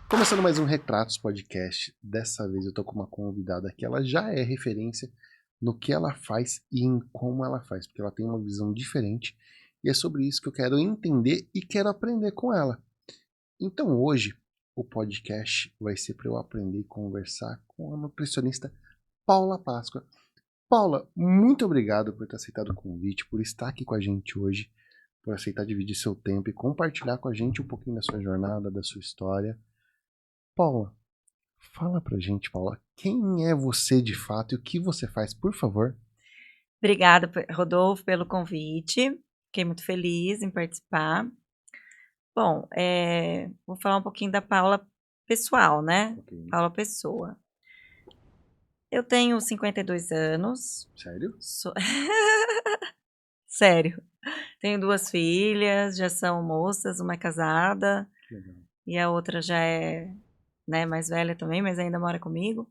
Começando mais um Retratos Podcast. Dessa vez eu tô com uma convidada que ela já é referência no que ela faz e em como ela faz, porque ela tem uma visão diferente e é sobre isso que eu quero entender e quero aprender com ela. Então hoje o podcast vai ser para eu aprender e conversar com a nutricionista Paula Páscoa. Paula, muito obrigado por ter aceitado o convite, por estar aqui com a gente hoje, por aceitar dividir seu tempo e compartilhar com a gente um pouquinho da sua jornada, da sua história. Paula, fala pra gente, Paula, quem é você de fato e o que você faz, por favor? Obrigada, Rodolfo, pelo convite. Fiquei muito feliz em participar. Bom, vou falar um pouquinho da Paula pessoal, né? Ok. Paula Pessoa. Eu tenho 52 anos. Sério? Sério. Tenho 2 filhas, já são moças, uma é casada Que legal. e a outra já é, né, mais velha também, mas ainda mora comigo.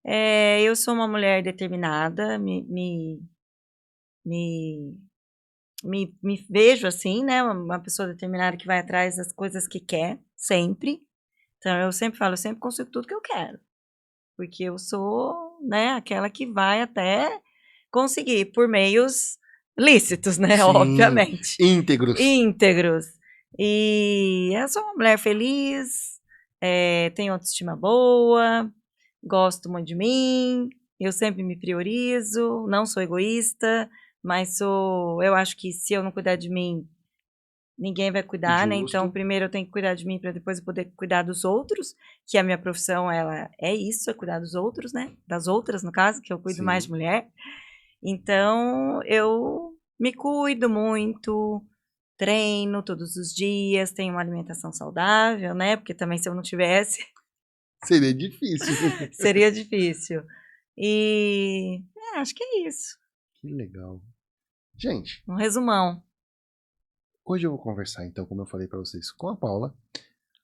Eu sou uma mulher determinada, me vejo assim, né, uma pessoa determinada que vai atrás das coisas que quer, sempre. Então eu sempre falo, eu sempre consigo tudo que eu quero, porque eu sou, né, aquela que vai até conseguir por meios lícitos, né, Sim, obviamente. íntegros. Íntegros. E eu sou uma mulher feliz, tenho autoestima boa, gosto muito de mim, eu sempre me priorizo, não sou egoísta, mas eu acho que se eu não cuidar de mim, ninguém vai cuidar, né? Então, Justo. primeiro eu tenho que cuidar de mim para depois eu poder cuidar dos outros, que a minha profissão, ela é isso, é cuidar dos outros, né? Das outras, no caso, que eu cuido Sim. mais de mulher. Então, eu me cuido muito, treino todos os dias, tenho uma alimentação saudável, né? Porque também se eu não tivesse, Seria difícil. seria difícil. E acho que é isso. Que legal. Gente, Um resumão. hoje eu vou conversar então, como eu falei pra vocês, com a Paula,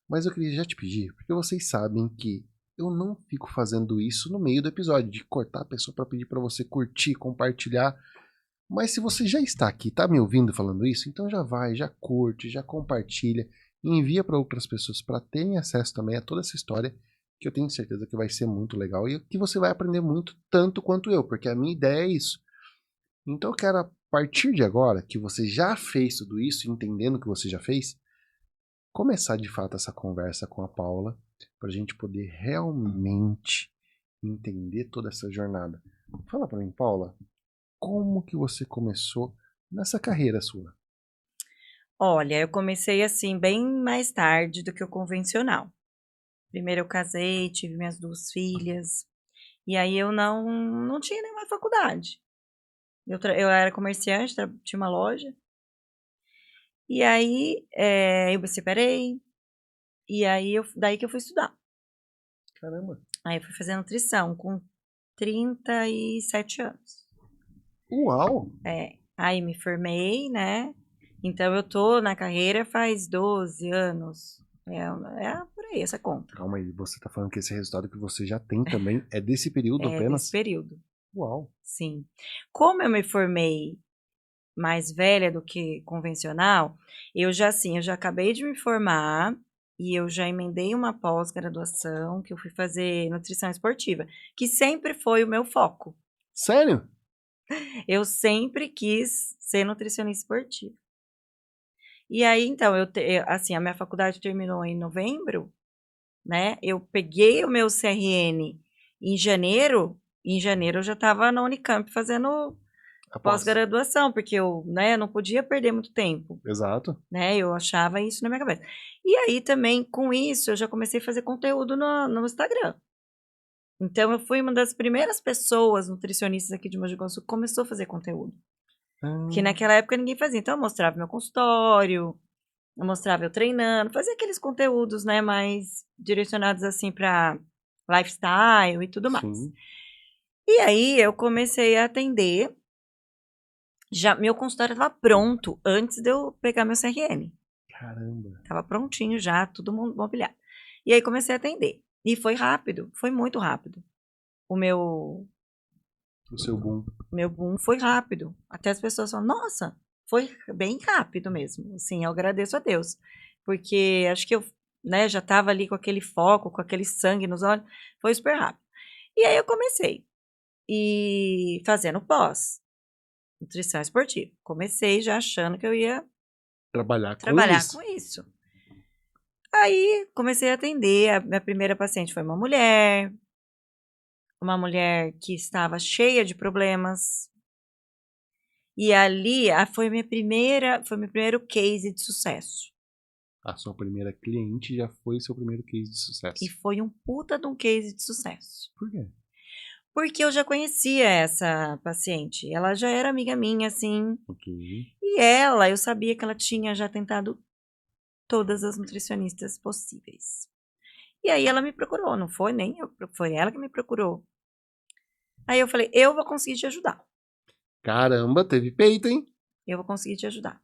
mas eu queria já te pedir, porque vocês sabem que eu não fico fazendo isso no meio do episódio, de cortar a pessoa pra pedir pra você curtir, compartilhar. Mas se você já está aqui, tá me ouvindo falando isso, então já vai, já curte, já compartilha, envia para outras pessoas para terem acesso também a toda essa história, que eu tenho certeza que vai ser muito legal e que você vai aprender muito, tanto quanto eu, porque a minha ideia é isso. Então eu quero, a partir de agora, que você já fez tudo isso, entendendo o que você já fez, começar de fato essa conversa com a Paula, para a gente poder realmente entender toda essa jornada. Fala para mim, Paula, como que você começou nessa carreira sua? Olha, eu comecei assim bem mais tarde do que o convencional. Primeiro eu casei, tive minhas 2 filhas, e aí eu não tinha nenhuma faculdade. Eu era comerciante, tinha uma loja, e aí eu me separei, e aí daí que eu fui estudar. Caramba. Aí eu fui fazer nutrição com 37 anos. Uau! Aí me formei, né? Então eu tô na carreira faz 12 anos. É por aí essa conta. Calma aí, você tá falando que esse resultado que você já tem também é desse período É desse apenas? período, Uau! sim. Como eu me formei mais velha do que convencional, eu já acabei de me formar e eu já emendei uma pós-graduação que eu fui fazer nutrição esportiva, que sempre foi o meu foco. Sério? Eu sempre quis ser nutricionista esportiva. E aí, então, assim, a minha faculdade terminou em novembro, né? Eu peguei o meu CRN em janeiro eu já estava na Unicamp fazendo Após. pós-graduação, porque eu, né, não podia perder muito tempo, Exato. né? Eu achava isso na minha cabeça. E aí também, com isso, eu já comecei a fazer conteúdo no Instagram. Então, eu fui uma das primeiras pessoas nutricionistas aqui de Mogi Guaçu que começou a fazer conteúdo. Que naquela época ninguém fazia. Então, eu mostrava meu consultório, eu mostrava eu treinando, fazia aqueles conteúdos, né, mais direcionados assim para lifestyle e tudo mais. Sim. E aí eu comecei a atender, já meu consultório estava pronto antes de eu pegar meu CRM. Caramba. Tava prontinho já, tudo mobiliado. E aí comecei a atender. E foi rápido, foi muito rápido. O O seu boom. meu boom foi rápido. Até as pessoas falam, nossa, Foi bem rápido mesmo, assim, eu agradeço a Deus, porque acho que eu, né, já estava ali com aquele foco, com aquele sangue nos olhos, foi super rápido. E aí eu comecei, e fazendo pós, nutrição esportiva. Comecei já achando que eu ia Trabalhar com trabalhar isso. com isso. Aí comecei a atender, a minha primeira paciente foi uma mulher que estava cheia de problemas. E ali foi meu primeiro case de sucesso. A sua primeira cliente já foi seu primeiro case de E sucesso. foi um puta de um case de sucesso. Por quê? Porque eu já conhecia essa paciente. Ela já era amiga minha, assim. Ok. E eu sabia que ela tinha já tentado todas as nutricionistas possíveis. E aí ela me procurou, não foi nem eu, foi ela que me procurou. Aí eu falei, eu vou conseguir te ajudar. Caramba, teve peito, hein? Eu vou conseguir te ajudar.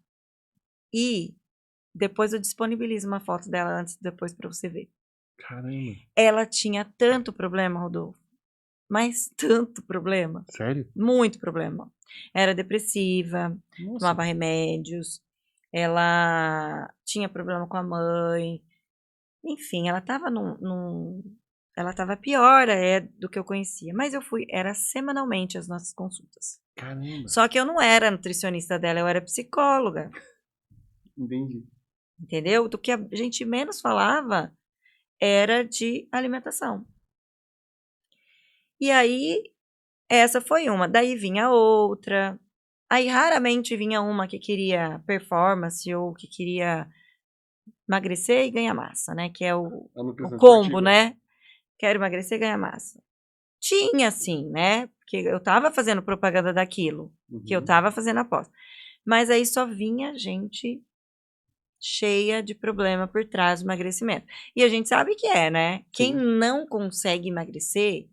E depois eu disponibilizo uma foto dela antes e depois pra você ver. Caramba. Ela tinha tanto problema, Rodolfo. Mas tanto problema. Sério? Muito problema. Era depressiva, Nossa. tomava remédios, ela tinha problema com a mãe. Enfim, ela estava ela estava pior do que eu conhecia. Mas era semanalmente as nossas consultas. Caramba. Só que eu não era nutricionista dela, eu era psicóloga. Entendi. Entendeu? Do que a gente menos falava era de alimentação. E aí, essa foi uma. Daí vinha outra. Aí raramente vinha uma que queria performance ou que queria emagrecer e ganhar massa, né? Que é o combo, né? Quero emagrecer e ganhar massa. Tinha, sim, né? Porque eu tava fazendo propaganda daquilo, que eu tava fazendo aposta. Mas aí só vinha gente cheia de problema por trás do emagrecimento. E a gente sabe que né? Quem não consegue emagrecer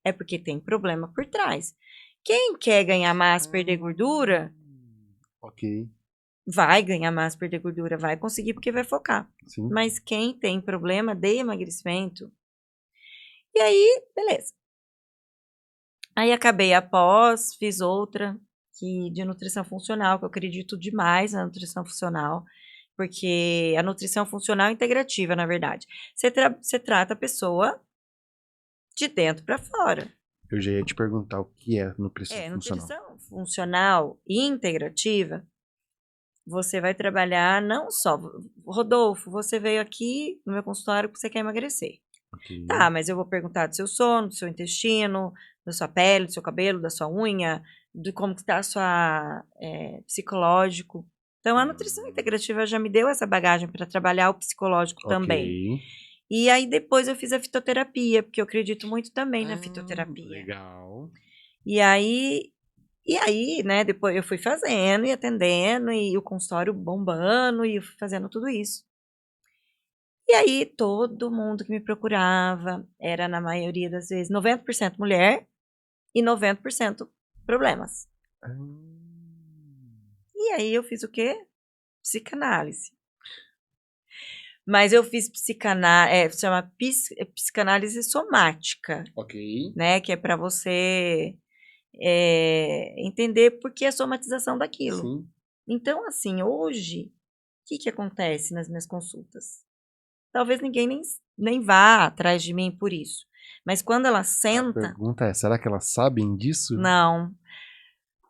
é porque tem problema por trás. Quem quer ganhar massa, perder gordura, ok, vai ganhar massa, perder gordura, vai conseguir porque vai focar. sim. Mas quem tem problema de emagrecimento, e aí, beleza. Aí acabei a pós, fiz outra de nutrição funcional, que eu acredito demais na nutrição funcional, porque a nutrição funcional é integrativa, na verdade. Você trata a pessoa de dentro para fora. Eu já ia te perguntar o que é nutrição funcional. Nutrição funcional e integrativa, você vai trabalhar não só... Rodolfo, você veio aqui no meu consultório porque você quer emagrecer. Okay. Tá, mas eu vou perguntar do seu sono, do seu intestino, da sua pele, do seu cabelo, da sua unha, de como está o seu psicológico. Então, a nutrição integrativa já me deu essa bagagem para trabalhar o psicológico também. E aí, depois eu fiz a fitoterapia, porque eu acredito muito também na fitoterapia. Legal. E aí, né, depois eu fui fazendo e atendendo, e o consultório bombando, e eu fui fazendo tudo isso. E aí, todo mundo que me procurava era, na maioria das vezes, 90% mulher e 90% problemas. E aí, eu fiz o quê? Psicanálise. Mas eu fiz psicanálise, se chama psicanálise somática. Ok. Né? Que é para você entender por que a somatização daquilo. Sim. Então, assim, hoje, o que acontece nas minhas consultas? Talvez ninguém nem vá atrás de mim por isso. Mas quando ela senta... A pergunta é, será que elas sabem disso? Não.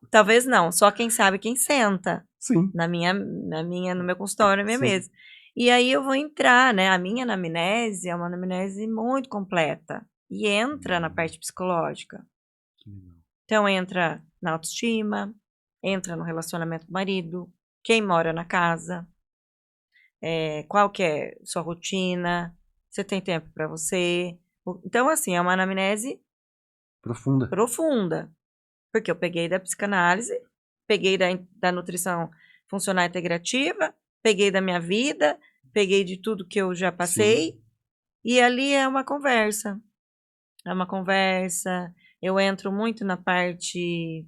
Talvez não. Só quem sabe quem senta. Sim. No meu consultório, na minha mesa. E aí eu vou entrar, né? A minha anamnese é uma anamnese muito completa. E entra na parte psicológica. Então, entra na autoestima, entra no relacionamento com o marido, quem mora na casa, qual que é sua rotina, você tem tempo para você. Então, assim, é uma anamnese profunda. Porque eu peguei da psicanálise, peguei da nutrição funcional integrativa, peguei da minha vida, peguei de tudo que eu já passei. Sim. E ali é uma conversa. Eu entro muito na parte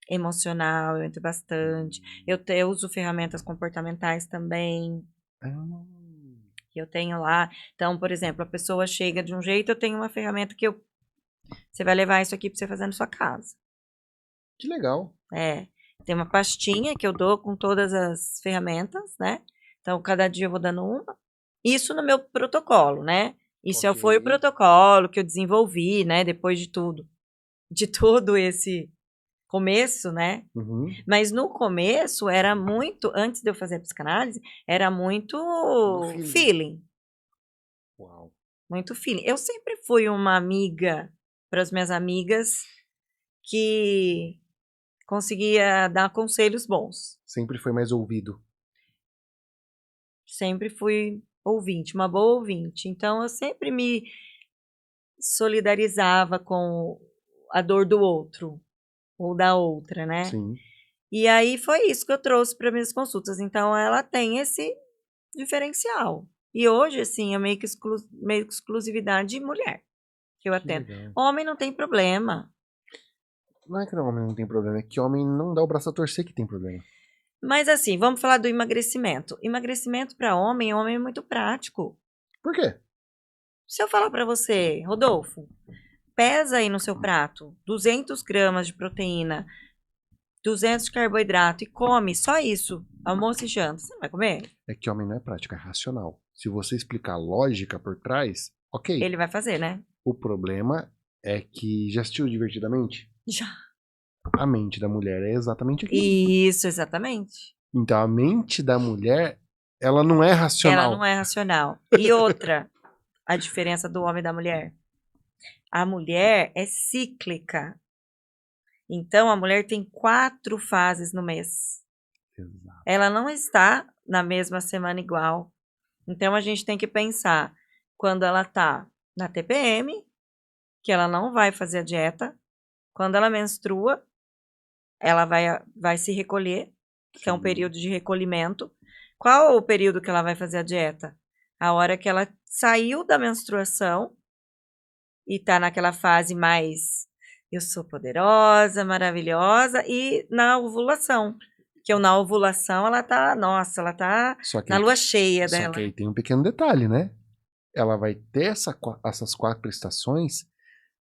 emocional, eu entro bastante. Eu uso ferramentas comportamentais também. Que eu tenho lá. Então, por exemplo, a pessoa chega de um jeito, eu tenho uma ferramenta que você vai levar isso aqui para você fazer na sua casa. Que legal. Tem uma pastinha que eu dou com todas as ferramentas, né? Então, cada dia eu vou dando uma. Isso no meu protocolo, né? Isso foi o Ok. protocolo que eu desenvolvi, né? Depois de todo esse começo, né? Uhum. Mas no começo era muito, antes de eu fazer a psicanálise, era muito No feeling. Uau. Muito feeling. Eu sempre fui uma amiga para as minhas amigas que conseguia dar conselhos bons. Sempre foi mais ouvido. Sempre fui ouvinte, uma boa ouvinte. Então eu sempre me solidarizava com a dor do outro ou da outra, né? Sim. E aí foi isso que eu trouxe para minhas consultas. Então ela tem esse diferencial. E hoje, assim, é meio que exclusividade de mulher que eu Que atendo. legal. Homem não tem problema. Não é que homem não tem problema, é que homem não dá o braço a torcer que tem problema. Mas assim, vamos falar do emagrecimento. Emagrecimento para homem é muito prático. Por quê? Se eu falar para você, Rodolfo, pesa aí no seu prato 200 gramas de proteína, 200 de carboidrato e come só isso, almoço e janta, você não vai comer? É que homem não é prático, é racional. Se você explicar lógica por trás, ok. Ele vai fazer, né? O problema é que, já assistiu Divertidamente? Já. A mente da mulher é exatamente aquilo. Isso, exatamente. Então a mente da mulher, ela não é racional. Ela não é racional. E outra, a diferença do homem e da mulher. A mulher é cíclica. Então, a mulher tem 4 fases no mês. Exato. Ela não está na mesma semana igual. Então, a gente tem que pensar quando ela está na TPM, que ela não vai fazer a dieta. Quando ela menstrua, ela vai se recolher, que é um Sim. período de recolhimento. Qual o período que ela vai fazer a dieta? A hora que ela saiu da menstruação e está naquela fase mais eu sou poderosa, maravilhosa, e na ovulação. Porque na ovulação ela tá, nossa, ela tá Só que na aí, lua cheia só dela. que aí tem um pequeno detalhe, né? Ela vai ter essas 4 estações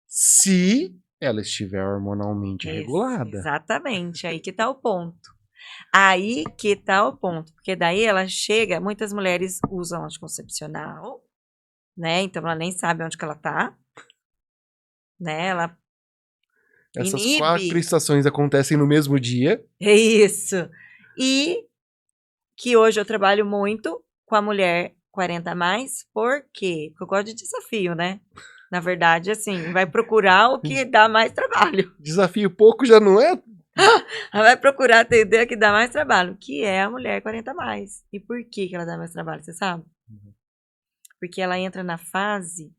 se ela estiver hormonalmente regulada. Exatamente, aí que tá o ponto. Aí que tá o ponto. Porque daí ela chega, muitas mulheres usam anticoncepcional, né? Então ela nem sabe onde que ela tá, né? Ela Essas 4 inibe. estações acontecem no mesmo dia. É isso. E que hoje eu trabalho muito com a mulher 40 a mais, por quê? Porque eu gosto de desafio, né? Na verdade, assim, vai procurar o que dá mais trabalho. Desafio pouco já não é? Ela vai procurar atender o que dá mais trabalho, que é a mulher 40 a mais. E por que ela dá mais trabalho, você sabe? Porque ela entra na fase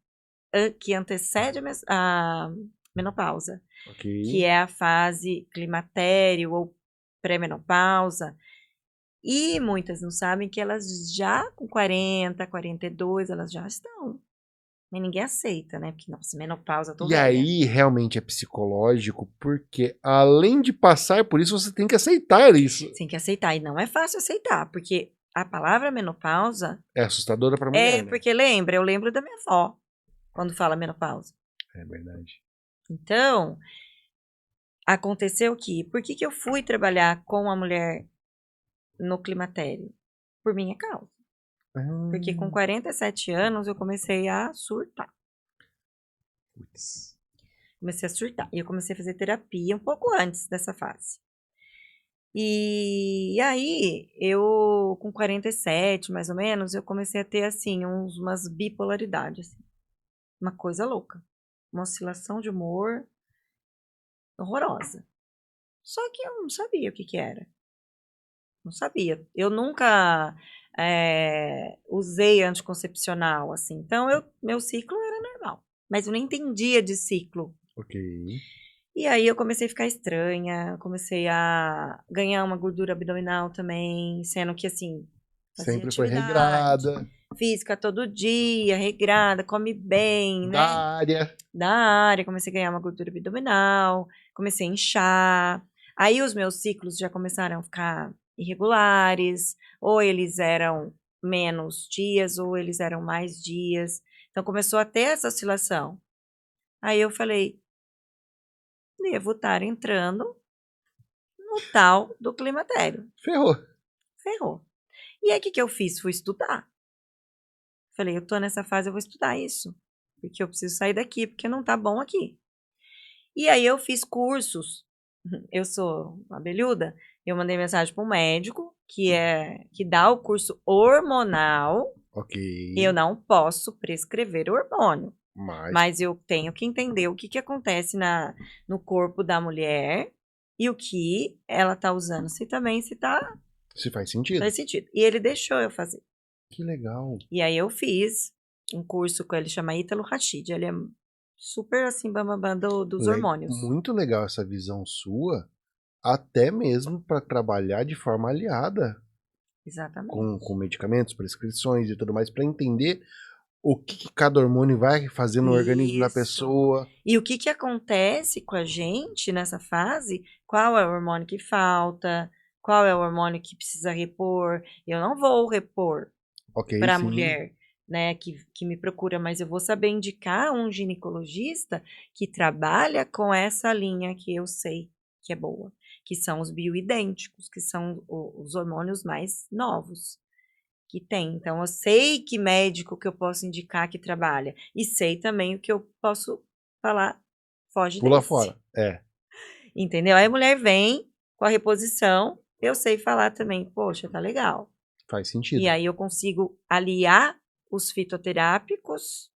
que antecede a menopausa, Ok. que é a fase climatério ou pré-menopausa. E muitas não sabem que elas já com 40, 42, elas já estão. Mas ninguém aceita, né? Porque, nossa, menopausa, tô E velha. aí realmente é psicológico, porque além de passar por isso, você tem que aceitar isso. Você tem que aceitar. E não é fácil aceitar, porque a palavra menopausa É assustadora pra mulher, é né? porque eu lembro da minha avó quando fala menopausa. É verdade. Então, aconteceu que, por que eu fui trabalhar com a mulher no climatério? Por minha causa. Porque com 47 anos eu comecei a surtar. Putz. Comecei a surtar. E eu comecei a fazer terapia um pouco antes dessa fase. E aí, eu, com 47, mais ou menos, eu comecei a ter, assim, umas bipolaridades. Assim. Uma coisa louca. Uma oscilação de humor horrorosa. Só que eu não sabia o que era. Não sabia. Eu nunca usei anticoncepcional, assim. Então, meu ciclo era normal. Mas eu não entendia de ciclo. Ok. E aí eu comecei a ficar estranha, comecei a ganhar uma gordura abdominal também, sendo que assim, fazia Sempre foi atividade regrada. física todo dia, regrada, come bem, Da né? área. Da área, comecei a ganhar uma gordura abdominal, comecei a inchar. Aí os meus ciclos já começaram a ficar irregulares, ou eles eram menos dias, ou eles eram mais dias. Então começou a ter essa oscilação. Aí eu falei, devo estar entrando tal do climatério. Ferrou. Ferrou. E aí, o que eu fiz? Fui estudar. Falei, eu tô nessa fase, eu vou estudar isso. Porque eu preciso sair daqui, porque não tá bom aqui. E aí, eu fiz cursos. Eu sou abelhuda. Eu mandei mensagem para um médico, que dá o curso hormonal. Ok. Eu não posso prescrever hormônio. Mas Mas eu tenho que entender o que acontece no corpo da mulher e o que ela tá usando. Se se faz sentido. faz sentido. E ele deixou eu fazer. Que legal. E aí eu fiz um curso com ele, chama Ítalo Rachid. Ele é super assim, bambambam dos hormônios. Muito legal essa visão sua, até mesmo para trabalhar de forma aliada Exatamente. com medicamentos, prescrições e tudo mais, para entender o que cada hormônio vai fazer no organismo da Isso. pessoa. E o que acontece com a gente nessa fase? Qual é o hormônio que falta? Qual é o hormônio que precisa repor? Eu não vou repor Ok, para a sim. mulher, né, que me procura, mas eu vou saber indicar um ginecologista que trabalha com essa linha que eu sei que é boa, que são os bioidênticos, que são os hormônios mais novos que tem. Então, eu sei que médico que eu posso indicar que trabalha. E sei também o que eu posso falar, foge Pula desse. fora. É. Entendeu? Aí a mulher vem com a reposição, eu sei falar também, poxa, tá legal. Faz sentido. E aí eu consigo aliar os fitoterápicos,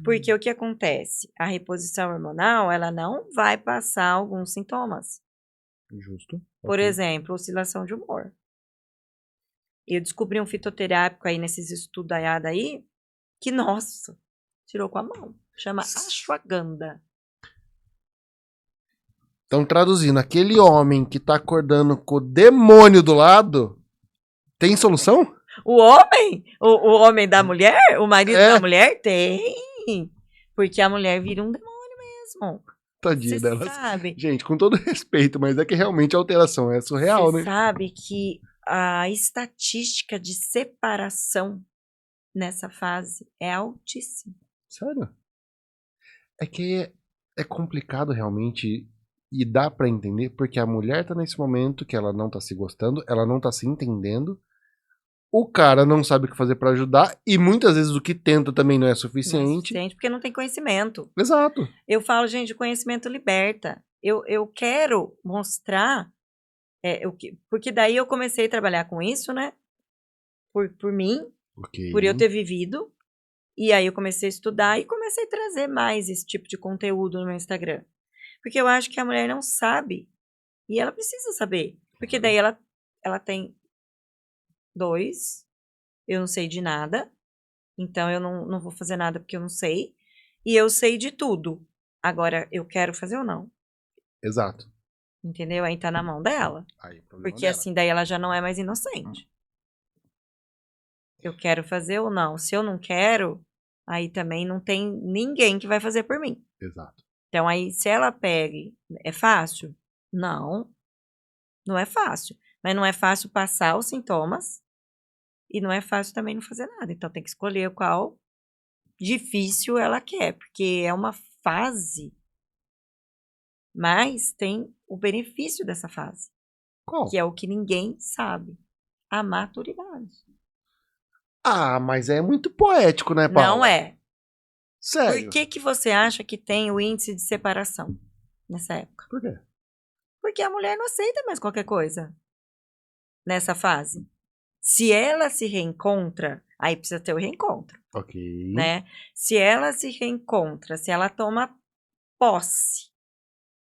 porque o que acontece? A reposição hormonal, ela não vai passar alguns sintomas. Justo. Por Ok. exemplo, oscilação de humor. Eu descobri um fitoterápico aí nesses estudaiada aí, que, nossa, tirou com a mão. Chama ashwagandha. Então, traduzindo, aquele homem que tá acordando com o demônio do lado, tem solução? O homem? O homem da mulher? O marido É. da mulher? Tem. Porque a mulher vira um demônio mesmo. Tadinha Você delas. sabe. Gente, com todo respeito, mas é que realmente a alteração é surreal, Você né? sabe que a estatística de separação nessa fase é altíssima. Sério? É que é complicado realmente e dá pra entender porque a mulher tá nesse momento que ela não tá se gostando, ela não tá se entendendo. O cara não sabe o que fazer pra ajudar e muitas vezes o que tenta também não é Não é suficiente. suficiente porque não tem conhecimento. Exato. Eu falo, gente, o conhecimento liberta. Eu quero mostrar, porque daí eu comecei a trabalhar com isso, né? Por mim, Ok. por eu ter vivido. E aí eu comecei a estudar e comecei a trazer mais esse tipo de conteúdo no meu Instagram. Porque eu acho que a mulher não sabe. E ela precisa saber. Porque daí ela tem 2, eu não sei de nada. Então eu não vou fazer nada porque eu não sei. E eu sei de tudo. Agora, eu quero fazer ou não? Exato. Entendeu? Aí tá na mão dela. Aí, o problema Porque dela. assim, daí ela já não é mais inocente. Eu quero fazer ou não? Se eu não quero, aí também não tem ninguém que vai fazer por mim. Exato. Então aí, se ela pega, é fácil? Não, não é fácil. Mas não é fácil passar os sintomas e não é fácil também não fazer nada. Então tem que escolher qual difícil ela quer, porque é uma fase, mas tem o benefício dessa fase, Qual? que é o que ninguém sabe, a maturidade. Ah, mas é muito poético, né, Paula? Não é. Sério. Por que você acha que tem o índice de separação nessa época? Por quê? Porque a mulher não aceita mais qualquer coisa nessa fase. Se ela se reencontra, aí precisa ter o reencontro, Ok. né? Se ela se reencontra, se ela toma posse,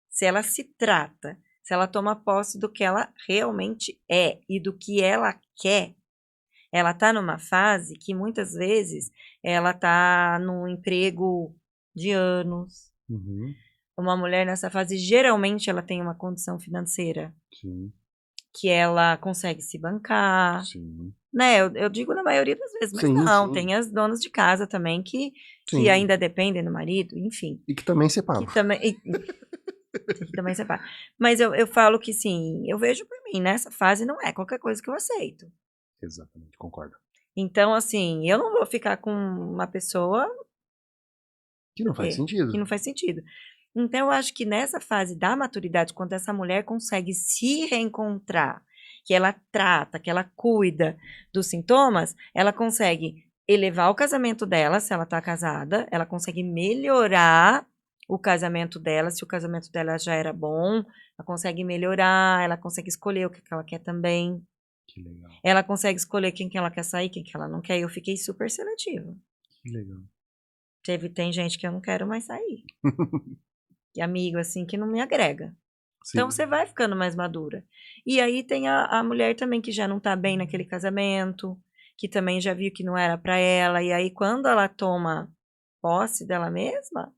se ela se trata, se ela toma posse do que ela realmente é e do que ela quer, ela tá numa fase que muitas vezes ela tá num emprego de anos. Uhum. Uma mulher nessa fase, geralmente ela tem uma condição financeira Sim. que ela consegue se bancar, Sim. né? Eu digo na maioria das vezes, mas Sim, não, sim. tem as donas de casa também que Sim. ainda dependem do marido, enfim. E que também separam. Que também separa. Mas eu falo que sim, eu vejo por mim, nessa fase não é qualquer coisa que eu aceito. Exatamente, concordo. Então, assim, eu não vou ficar com uma pessoa Que não faz sentido. que não faz sentido. Então, eu acho que nessa fase da maturidade, quando essa mulher consegue se reencontrar, que ela trata, que ela cuida dos sintomas, ela consegue elevar o casamento dela, se ela está casada, ela consegue melhorar o casamento dela, se o casamento dela já era bom, ela consegue melhorar, ela consegue escolher o que ela quer também. Que legal, Ela consegue escolher quem que ela quer sair, quem que ela não quer. Eu fiquei super seletiva. que legal. Tem gente que eu não quero mais sair. E amigo, assim, que não me agrega. Então, Sim. você vai ficando mais madura. E aí tem a mulher também que já não tá bem naquele casamento, que também já viu que não era pra ela. E aí, quando ela toma posse dela mesma,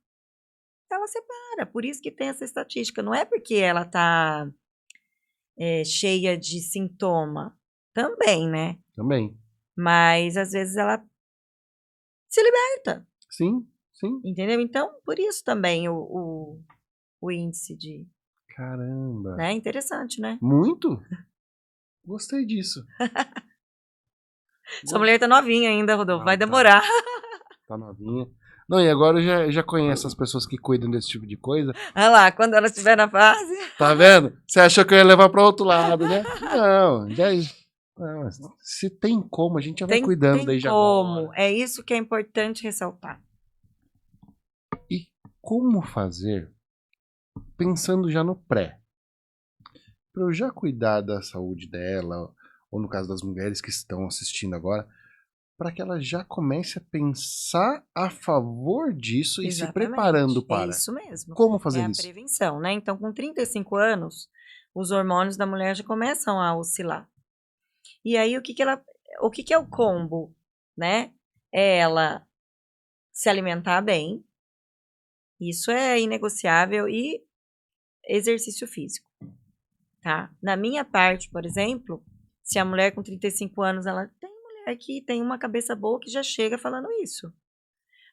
ela separa. Por isso que tem essa estatística. Não é porque ela tá cheia de sintoma. Também, né? Também. Mas, às vezes, ela se liberta. Sim, sim. Entendeu? Então, por isso também o índice de... Caramba. Né? Interessante, né? Muito? Gostei disso. Sua mulher tá novinha ainda, Rodolfo. Vai Tá. demorar. Tá novinha. Não, e agora eu já conheço as pessoas que cuidam desse tipo de coisa. Olha lá, quando ela estiver na fase. Tá vendo? Você achou que eu ia levar pra outro lado, né? Não, não, se tem como, a gente já vai cuidando Tem desde como. agora. É isso que é importante ressaltar. E como fazer pensando já no pré? Para eu já cuidar da saúde dela, ou no caso das mulheres que estão assistindo agora, para que ela já comece a pensar a favor disso e se preparando É para. isso mesmo. Como É fazer a isso? prevenção, né? Então, com 35 anos, os hormônios da mulher já começam a oscilar. E aí, o que é o combo, né? É ela se alimentar bem, isso é inegociável, e exercício físico, tá? Na minha parte, por exemplo, se a mulher com 35 anos, ela tem mulher que tem uma cabeça boa que já chega falando isso.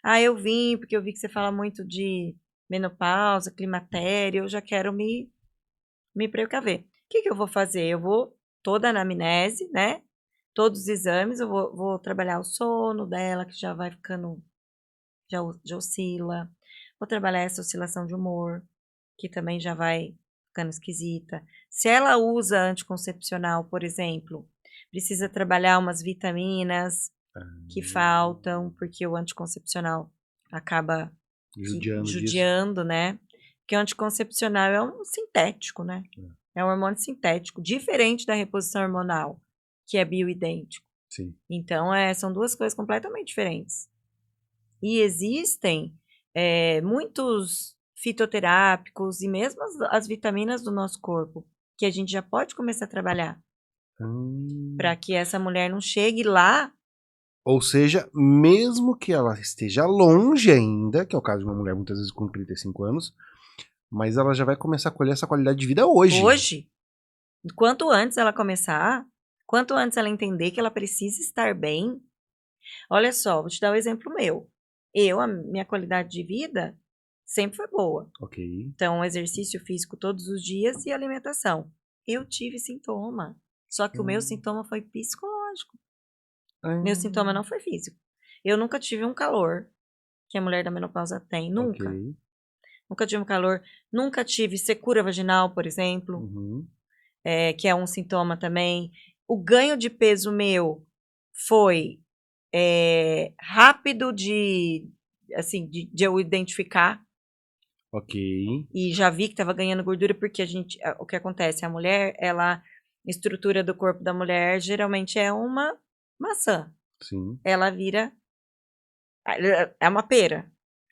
Ah, eu vim porque eu vi que você fala muito de menopausa, climatério, eu já quero me precaver. O que eu vou fazer? Eu vou toda a anamnese, né? Todos os exames, eu vou trabalhar o sono dela, que já vai ficando, já oscila. Vou trabalhar essa oscilação de humor, que também já vai ficando esquisita. Se ela usa anticoncepcional, por exemplo, precisa trabalhar umas vitaminas que faltam, porque o anticoncepcional acaba Judiando disso. judiando, né? Porque o anticoncepcional é um sintético, né? É um hormônio sintético, diferente da reposição hormonal, que é bioidêntico. Sim. Então, são duas coisas completamente diferentes. E existem muitos fitoterápicos e mesmo as vitaminas do nosso corpo, que a gente já pode começar a trabalhar, para que essa mulher não chegue lá. Ou seja, mesmo que ela esteja longe ainda, que é o caso de uma mulher muitas vezes com 35 anos, mas ela já vai começar a colher essa qualidade de vida hoje. Hoje. Quanto antes ela começar, quanto antes ela entender que ela precisa estar bem. Olha só, vou te dar um exemplo meu. A minha qualidade de vida sempre foi boa. Ok. Então, exercício físico todos os dias e alimentação. Eu tive sintoma, só que o meu sintoma foi psicológico. Meu sintoma não foi físico. Eu nunca tive um calor que a mulher da menopausa tem, nunca. Ok. Nunca tive um calor, nunca tive secura vaginal, por exemplo, Uhum. que é um sintoma também. O ganho de peso meu foi rápido de eu identificar. Ok. E já vi que estava ganhando gordura, porque o que acontece? A mulher, a estrutura do corpo da mulher geralmente é uma maçã. Sim. Ela vira, é uma pera.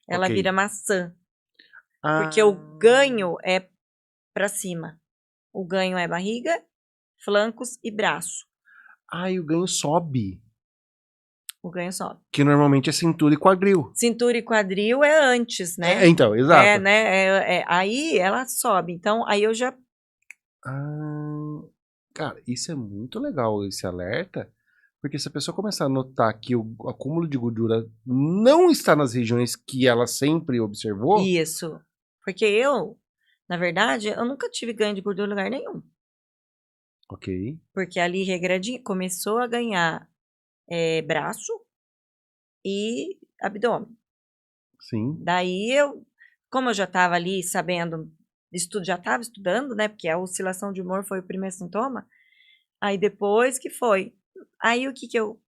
Ela Ok. vira maçã. Porque o ganho é para cima. O ganho é barriga, flancos e braço. E o ganho sobe. O ganho sobe. Que normalmente é cintura e quadril. Cintura e quadril é antes, né? Então, exato. Aí ela sobe. Então, aí eu já... Cara, isso é muito legal, esse alerta. Porque se a pessoa começar a notar que o acúmulo de gordura não está nas regiões que ela sempre observou... Isso. Porque na verdade, eu nunca tive ganho de gordura em lugar nenhum. Ok. Porque ali regradinho começou a ganhar braço e abdômen. Sim. Daí eu como eu já estava ali sabendo, já estava estudando, né? Porque a oscilação de humor foi o primeiro sintoma. Aí depois que foi. Aí o que eu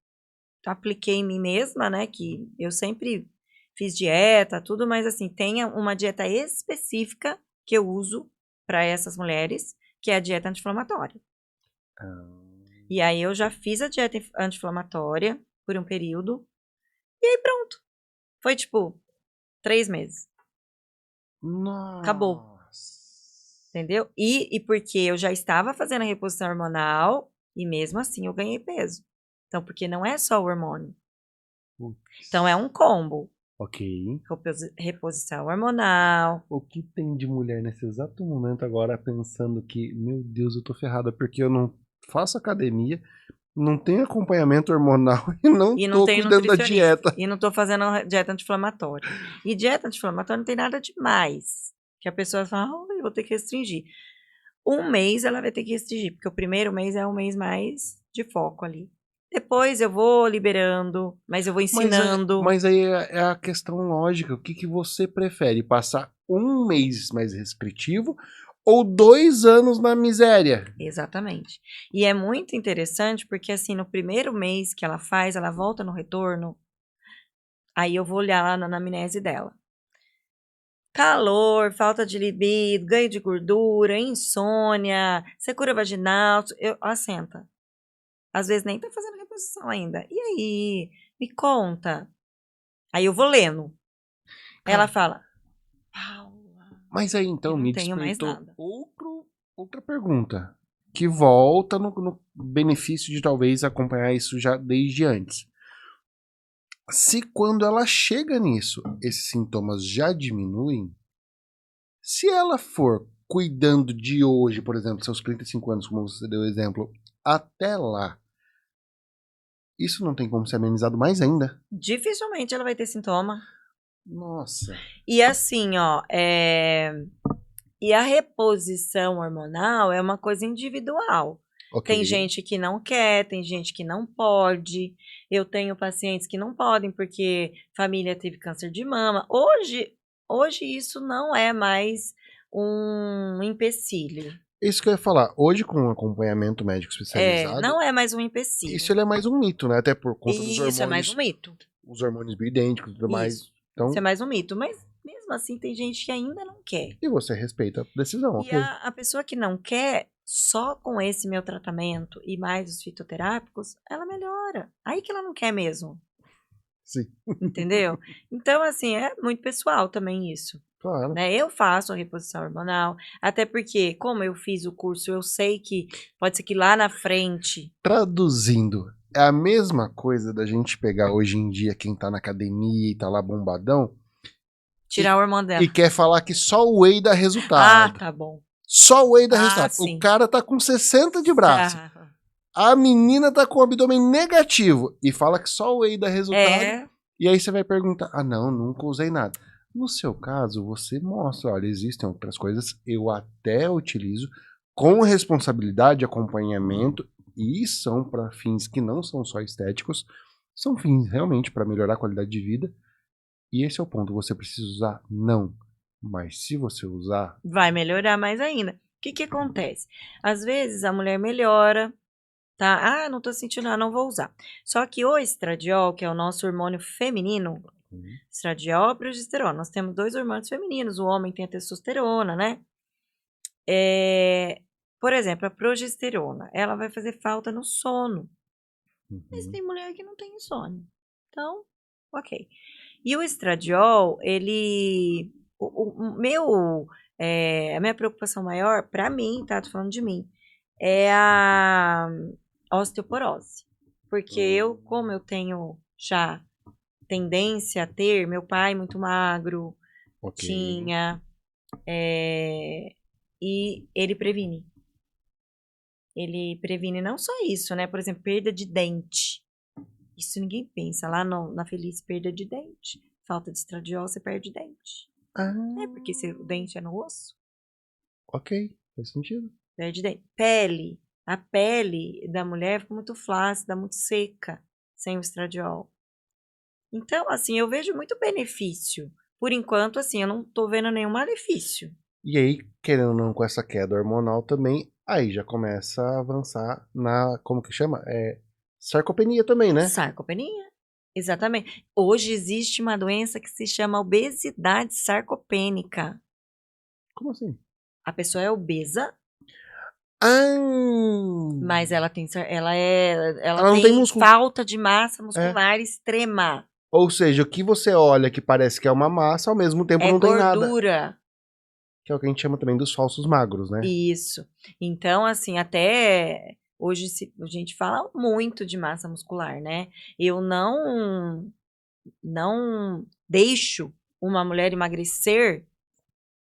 apliquei em mim mesma, né? Que eu sempre fiz dieta, tudo, mas assim, tem uma dieta específica que eu uso para essas mulheres, que é a dieta anti-inflamatória. E aí eu já fiz a dieta anti-inflamatória por um período, e aí pronto. Foi tipo 3 meses. Acabou. Nossa. Entendeu? E porque eu já estava fazendo a reposição hormonal e mesmo assim eu ganhei peso. Então, porque não é só o hormônio. Então, é um combo. Ok. Reposição hormonal. O que tem de mulher nesse exato momento agora pensando que, meu Deus, eu tô ferrada porque eu não faço academia, não tenho acompanhamento hormonal e não E não tô tenho cuidando da nutricionista. dieta. E não tô fazendo dieta anti-inflamatória. E dieta anti-inflamatória não tem nada demais. Que a pessoa fala, oh, eu vou ter que restringir. Um mês ela vai ter que restringir, porque o primeiro mês é um mês mais de foco ali. Depois eu vou liberando, mas eu vou ensinando. Mas aí é a questão lógica. O que você prefere? Passar um mês mais restritivo ou 2 anos na miséria? Exatamente. E é muito interessante porque, assim, no primeiro mês que ela faz, ela volta no retorno, aí eu vou olhar lá na anamnese dela. Calor, falta de libido, ganho de gordura, insônia, secura vaginal, ela senta. Às vezes nem tá fazendo reposição ainda. E aí? Me conta. Aí eu vou lendo. Ela fala, Paula, Mas aí eu então não me tenho mais despertou nada. outra pergunta, que volta no benefício de talvez acompanhar isso já desde antes. Se quando ela chega nisso, esses sintomas já diminuem, se ela for cuidando de hoje, por exemplo, seus 35 anos, como você deu exemplo, até lá, isso não tem como ser amenizado mais ainda? Dificilmente ela vai ter sintoma. Nossa. E assim, ó, e a reposição hormonal é uma coisa individual. Ok. Tem gente que não quer, tem gente que não pode. Eu tenho pacientes que não podem porque família teve câncer de mama. Hoje isso não é mais um empecilho. Isso que eu ia falar. Hoje, com acompanhamento médico especializado, Não é mais um isso empecilho. ele é mais um mito, né? Até por conta dos Isso é mais um hormônios, mito. os hormônios bioidênticos e tudo mais. Isso é Então, mais um mito. Mas mesmo assim tem gente que ainda não quer. e você respeita a decisão, E ok. a pessoa que não quer, só com esse meu tratamento e mais os fitoterápicos, ela melhora. Aí que ela não quer mesmo, Sim, entendeu? Então, assim, é muito pessoal também isso. claro. Né? Eu faço a reposição hormonal, até porque, como eu fiz o curso, eu sei que pode ser que lá na frente. Traduzindo, é a mesma coisa da gente pegar hoje em dia quem tá na academia e tá lá bombadão Tirar o hormônio dela. e quer falar que só o whey dá Ah, resultado. tá bom. Só o whey dá Ah, resultado. O sim. cara tá com 60 de braço. Tá. A menina tá com o abdômen negativo e fala que só o whey dá resultado. É, E aí você vai perguntar: ah, não, nunca usei nada. No seu caso, você mostra: olha, existem outras coisas, eu até utilizo com responsabilidade, acompanhamento, e são para fins que não são só estéticos, são fins realmente para melhorar a qualidade de vida. E esse é o ponto: você precisa usar? Não. Mas se você usar, vai melhorar mais ainda. O que que acontece? Às vezes a mulher melhora, tá? Ah, não tô sentindo nada, não vou usar. Só que o estradiol, que é o nosso hormônio feminino, estradiol e progesterona, nós temos 2 hormônios femininos, o homem tem a testosterona, né? Por exemplo, a progesterona, ela vai fazer falta no sono. Mas tem mulher que não tem insônia. Então, ok. E o estradiol, ele. A minha preocupação maior, pra mim, tá? Tô falando de mim, é a osteoporose. Porque como eu tenho já tendência a ter, meu pai muito magro, ok. tinha, e ele previne. Ele previne não só isso, né? Por exemplo, perda de dente. Isso ninguém pensa. Lá na Feliz, perda de dente. Falta de estradiol, você perde dente. Ah, Porque o dente é no osso, ok, faz sentido. perde dente. Pele. A pele da mulher fica muito flácida, muito seca, sem o estradiol. Então, assim, eu vejo muito benefício. por enquanto, assim, eu não tô vendo nenhum malefício. E aí, querendo ou não, com essa queda hormonal também, aí já começa a avançar na, como que chama? Sarcopenia também, né? Sarcopenia. Exatamente. Hoje existe uma doença que se chama obesidade sarcopênica. Como assim? A pessoa é obesa, Ah! mas ela tem Ela não tem músculo. falta de massa É. muscular extrema. Ou seja, o que você olha que parece que é uma massa, ao mesmo tempo É não tem nada. gordura. Que é o que a gente chama também dos falsos magros, né? Isso. Então, assim, até hoje a gente fala muito de massa muscular, né? Eu não deixo uma mulher emagrecer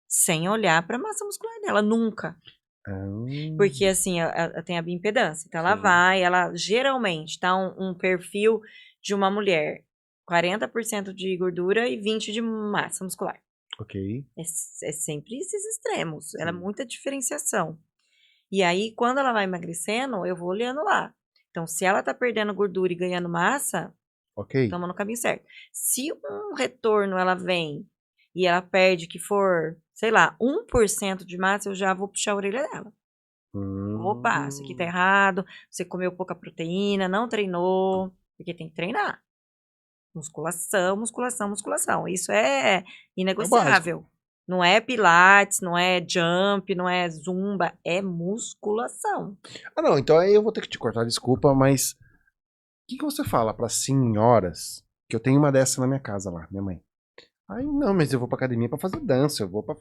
sem olhar para a massa muscular dela, nunca. Porque, assim, ela tem a bioimpedância. Então, ela geralmente tá um perfil de uma mulher 40% de gordura e 20% de massa muscular. Ok. É sempre esses extremos. Sim. Ela é muita diferenciação. E aí, quando ela vai emagrecendo, eu vou olhando lá. Então, se ela tá perdendo gordura e ganhando massa, Ok. estamos no caminho certo. Se um retorno ela vem e ela perde que for, sei lá, 1% de massa, eu já vou puxar a orelha dela. Opa, isso aqui tá errado, você comeu pouca proteína, não treinou, porque tem que treinar. Musculação, musculação, musculação. Isso é inegociável. Não é pilates, não é jump, não é zumba, é musculação. Ah, não, então aí eu vou ter que te cortar, desculpa, mas o que você fala para senhoras, que eu tenho uma dessa na minha casa lá, minha mãe? Ai, não, mas eu vou pra academia pra fazer dança, eu vou pra...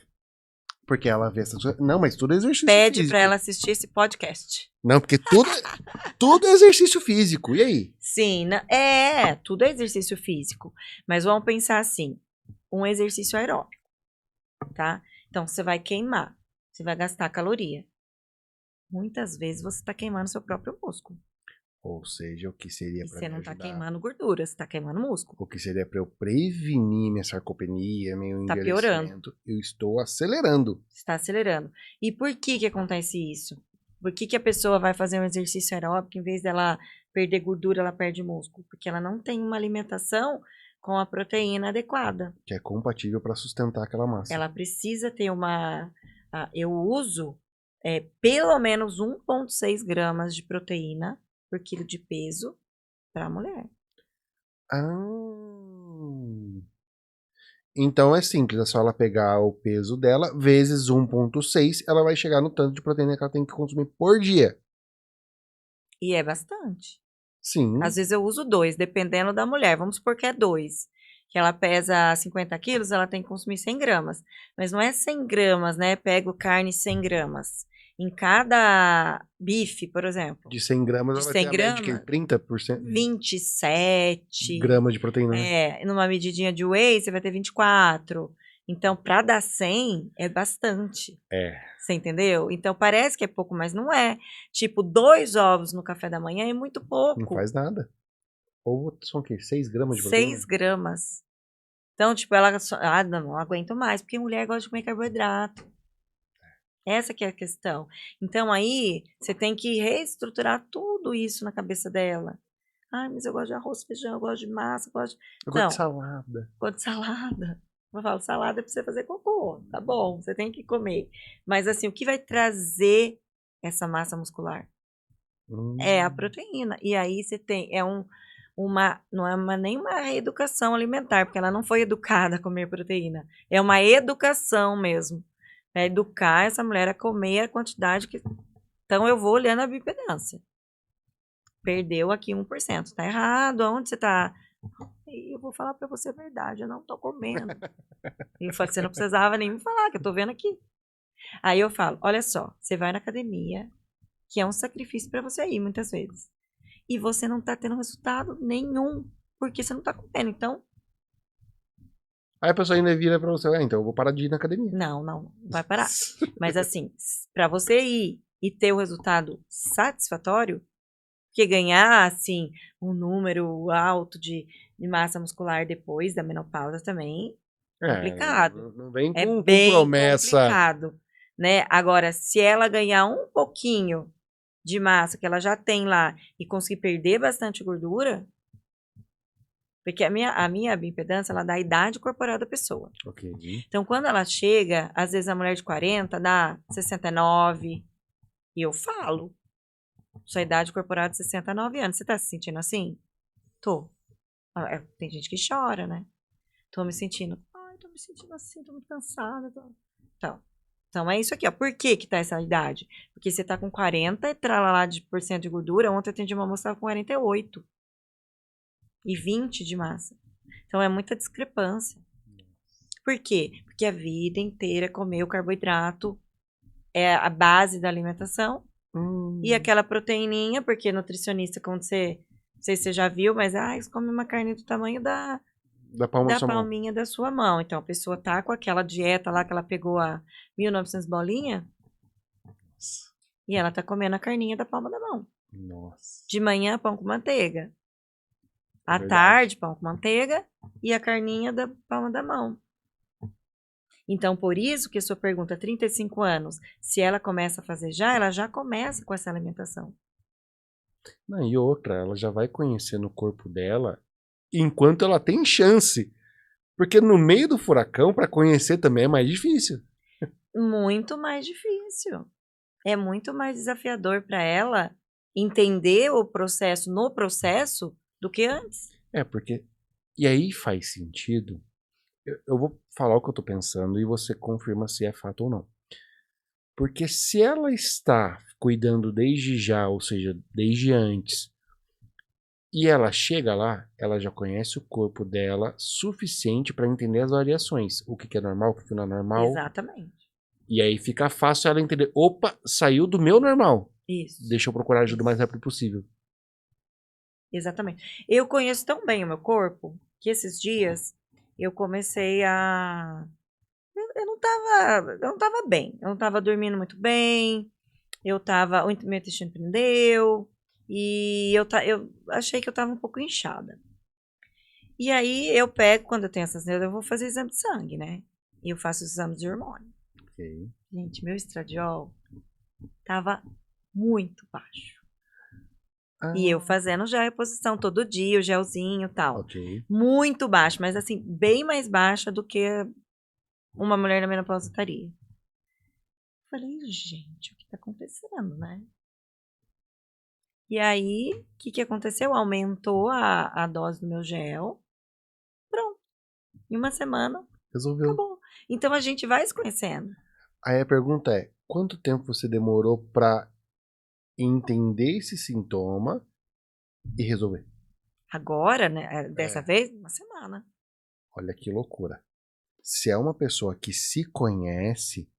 Porque ela vê essas coisas. Não, mas tudo é exercício Pede físico. pra ela assistir esse podcast. Não, porque tudo é exercício físico. E aí? Sim, tudo é exercício físico. Mas vamos pensar assim, um exercício aeróbico, tá? Então, você vai queimar, você vai gastar caloria. Muitas vezes você está queimando seu próprio músculo. Ou seja, o que seria E pra você me não está ajudar? queimando gordura, você está queimando músculo. O que seria pra eu prevenir minha sarcopenia, meu Tá piorando. envelhecimento? Eu estou acelerando. Você está acelerando. E por que acontece isso? Por que a pessoa vai fazer um exercício aeróbico, em vez dela perder gordura, ela perde músculo? Porque ela não tem uma alimentação com a proteína adequada. Que é compatível pra sustentar aquela massa. Ela precisa ter eu uso pelo menos 1,6 gramas de proteína por quilo de peso para a mulher. Então é simples, é só ela pegar o peso dela, vezes 1,6, ela vai chegar no tanto de proteína que ela tem que consumir por dia. E é bastante. Sim. Às vezes eu uso 2, dependendo da mulher. Vamos supor que é 2. Que ela pesa 50 quilos, ela tem que consumir 100 gramas. Mas não é 100 gramas, né? Pego carne 100 gramas. Em cada bife, por exemplo. De 100 gramas, ela vai ter a média de 30%? 27 gramas de proteína, né? Numa medidinha de whey, você vai ter 24. Então, para dar 100, é bastante. Você entendeu? Então, parece que é pouco, mas não é. Tipo, 2 ovos no café da manhã é muito pouco. Não faz nada. Ovo são o quê? 6 gramas de proteína? 6 gramas. Então, tipo, ela não aguento mais, porque mulher gosta de comer carboidrato. Essa que é a questão. Então, aí, você tem que reestruturar tudo isso na cabeça dela. Ai, mas eu gosto de arroz, feijão, eu gosto de massa, eu gosto de salada. Gosto de salada. Eu falo, salada é pra você fazer cocô. Tá bom, você tem que comer. Mas, assim, o que vai trazer essa massa muscular? É a proteína. E aí, você tem, não é nem uma reeducação alimentar, porque ela não foi educada a comer proteína. É uma educação mesmo. É educar essa mulher a comer a quantidade que... Então, eu vou olhando a bioimpedância. Perdeu aqui 1%. Tá errado. Aonde você tá? Eu vou falar pra você a verdade. Eu não tô comendo. E eu falo, você não precisava nem me falar, que eu tô vendo aqui. Aí eu falo, olha só. Você vai na academia, que é um sacrifício pra você ir, muitas vezes. E você não tá tendo resultado nenhum, porque você não tá comendo. Então... Aí a pessoa ainda vira pra você, então eu vou parar de ir na academia. Não vai parar. Mas assim, pra você ir e ter o resultado satisfatório, porque ganhar, assim, um número alto de massa muscular depois da menopausa também é complicado. Não vem É com bem promessa. complicado, né? Agora, se ela ganhar um pouquinho de massa que ela já tem lá e conseguir perder bastante gordura, Porque a minha bioimpedância, ela dá a idade corporal da pessoa. Ok. Então, quando ela chega, às vezes a mulher de 40 dá 69, e eu falo, sua idade corporal é de 69 anos. Você tá se sentindo assim? Tô. Tem gente que chora, né? Tô me sentindo, ai, tô me sentindo assim, tô muito cansada. Então é isso aqui, ó. Por que que tá essa idade? Porque você tá com 40 e tralalá de porcento de gordura. Ontem eu atendi uma moça que tava com 48 e 20 de massa. Então é muita discrepância. Por quê? Porque a vida inteira comeu carboidrato, é a base da alimentação. E aquela proteininha, porque nutricionista, quando você, não sei se você já viu, mas você come uma carne do tamanho da palma da sua mão. palminha da sua mão. Então a pessoa tá com aquela dieta lá que ela pegou a 1900 bolinha e ela tá comendo a carninha da palma da mão. Nossa. De manhã, pão com manteiga. À Verdade. tarde, pão com manteiga e a carninha da palma da mão. Então, por isso que a sua pergunta, 35 anos, se ela começa a fazer já, ela já começa com essa alimentação. Não, e outra, ela já vai conhecendo o corpo dela enquanto ela tem chance. Porque no meio do furacão, para conhecer também é mais difícil. Muito mais difícil. É muito mais desafiador para ela entender o processo no processo do que antes. Porque... E aí faz sentido. Eu vou falar o que eu tô pensando e você confirma se é fato ou não. Porque se ela está cuidando desde já, ou seja, desde antes, e ela chega lá, ela já conhece o corpo dela suficiente para entender as variações. O que é normal, o que não é normal. Exatamente. E aí fica fácil ela entender. Opa, saiu do meu normal. Isso. Deixa eu procurar ajuda o mais rápido possível. Exatamente. Eu conheço tão bem o meu corpo que esses dias eu comecei a... Eu não tava bem. Eu não tava dormindo muito bem. O meu intestino prendeu. E eu achei que eu tava um pouco inchada. E aí eu pego, quando eu tenho essas neuras, eu vou fazer exame de sangue, né? E eu faço os exames de hormônio. Ok. Gente, meu estradiol tava muito baixo. E eu fazendo já a reposição todo dia, o gelzinho e tal. Ok. Muito baixo, mas assim, bem mais baixa do que uma mulher na menopausa estaria. Falei, gente, o que tá acontecendo, né? E aí, o que aconteceu? Aumentou a dose do meu gel. Pronto. Em uma semana, Resolveu. acabou. Então a gente vai se conhecendo. Aí a pergunta é, quanto tempo você demorou pra entender esse sintoma e resolver? Agora, né? Dessa vez, uma semana. Olha que loucura. Se é uma pessoa que se conhece,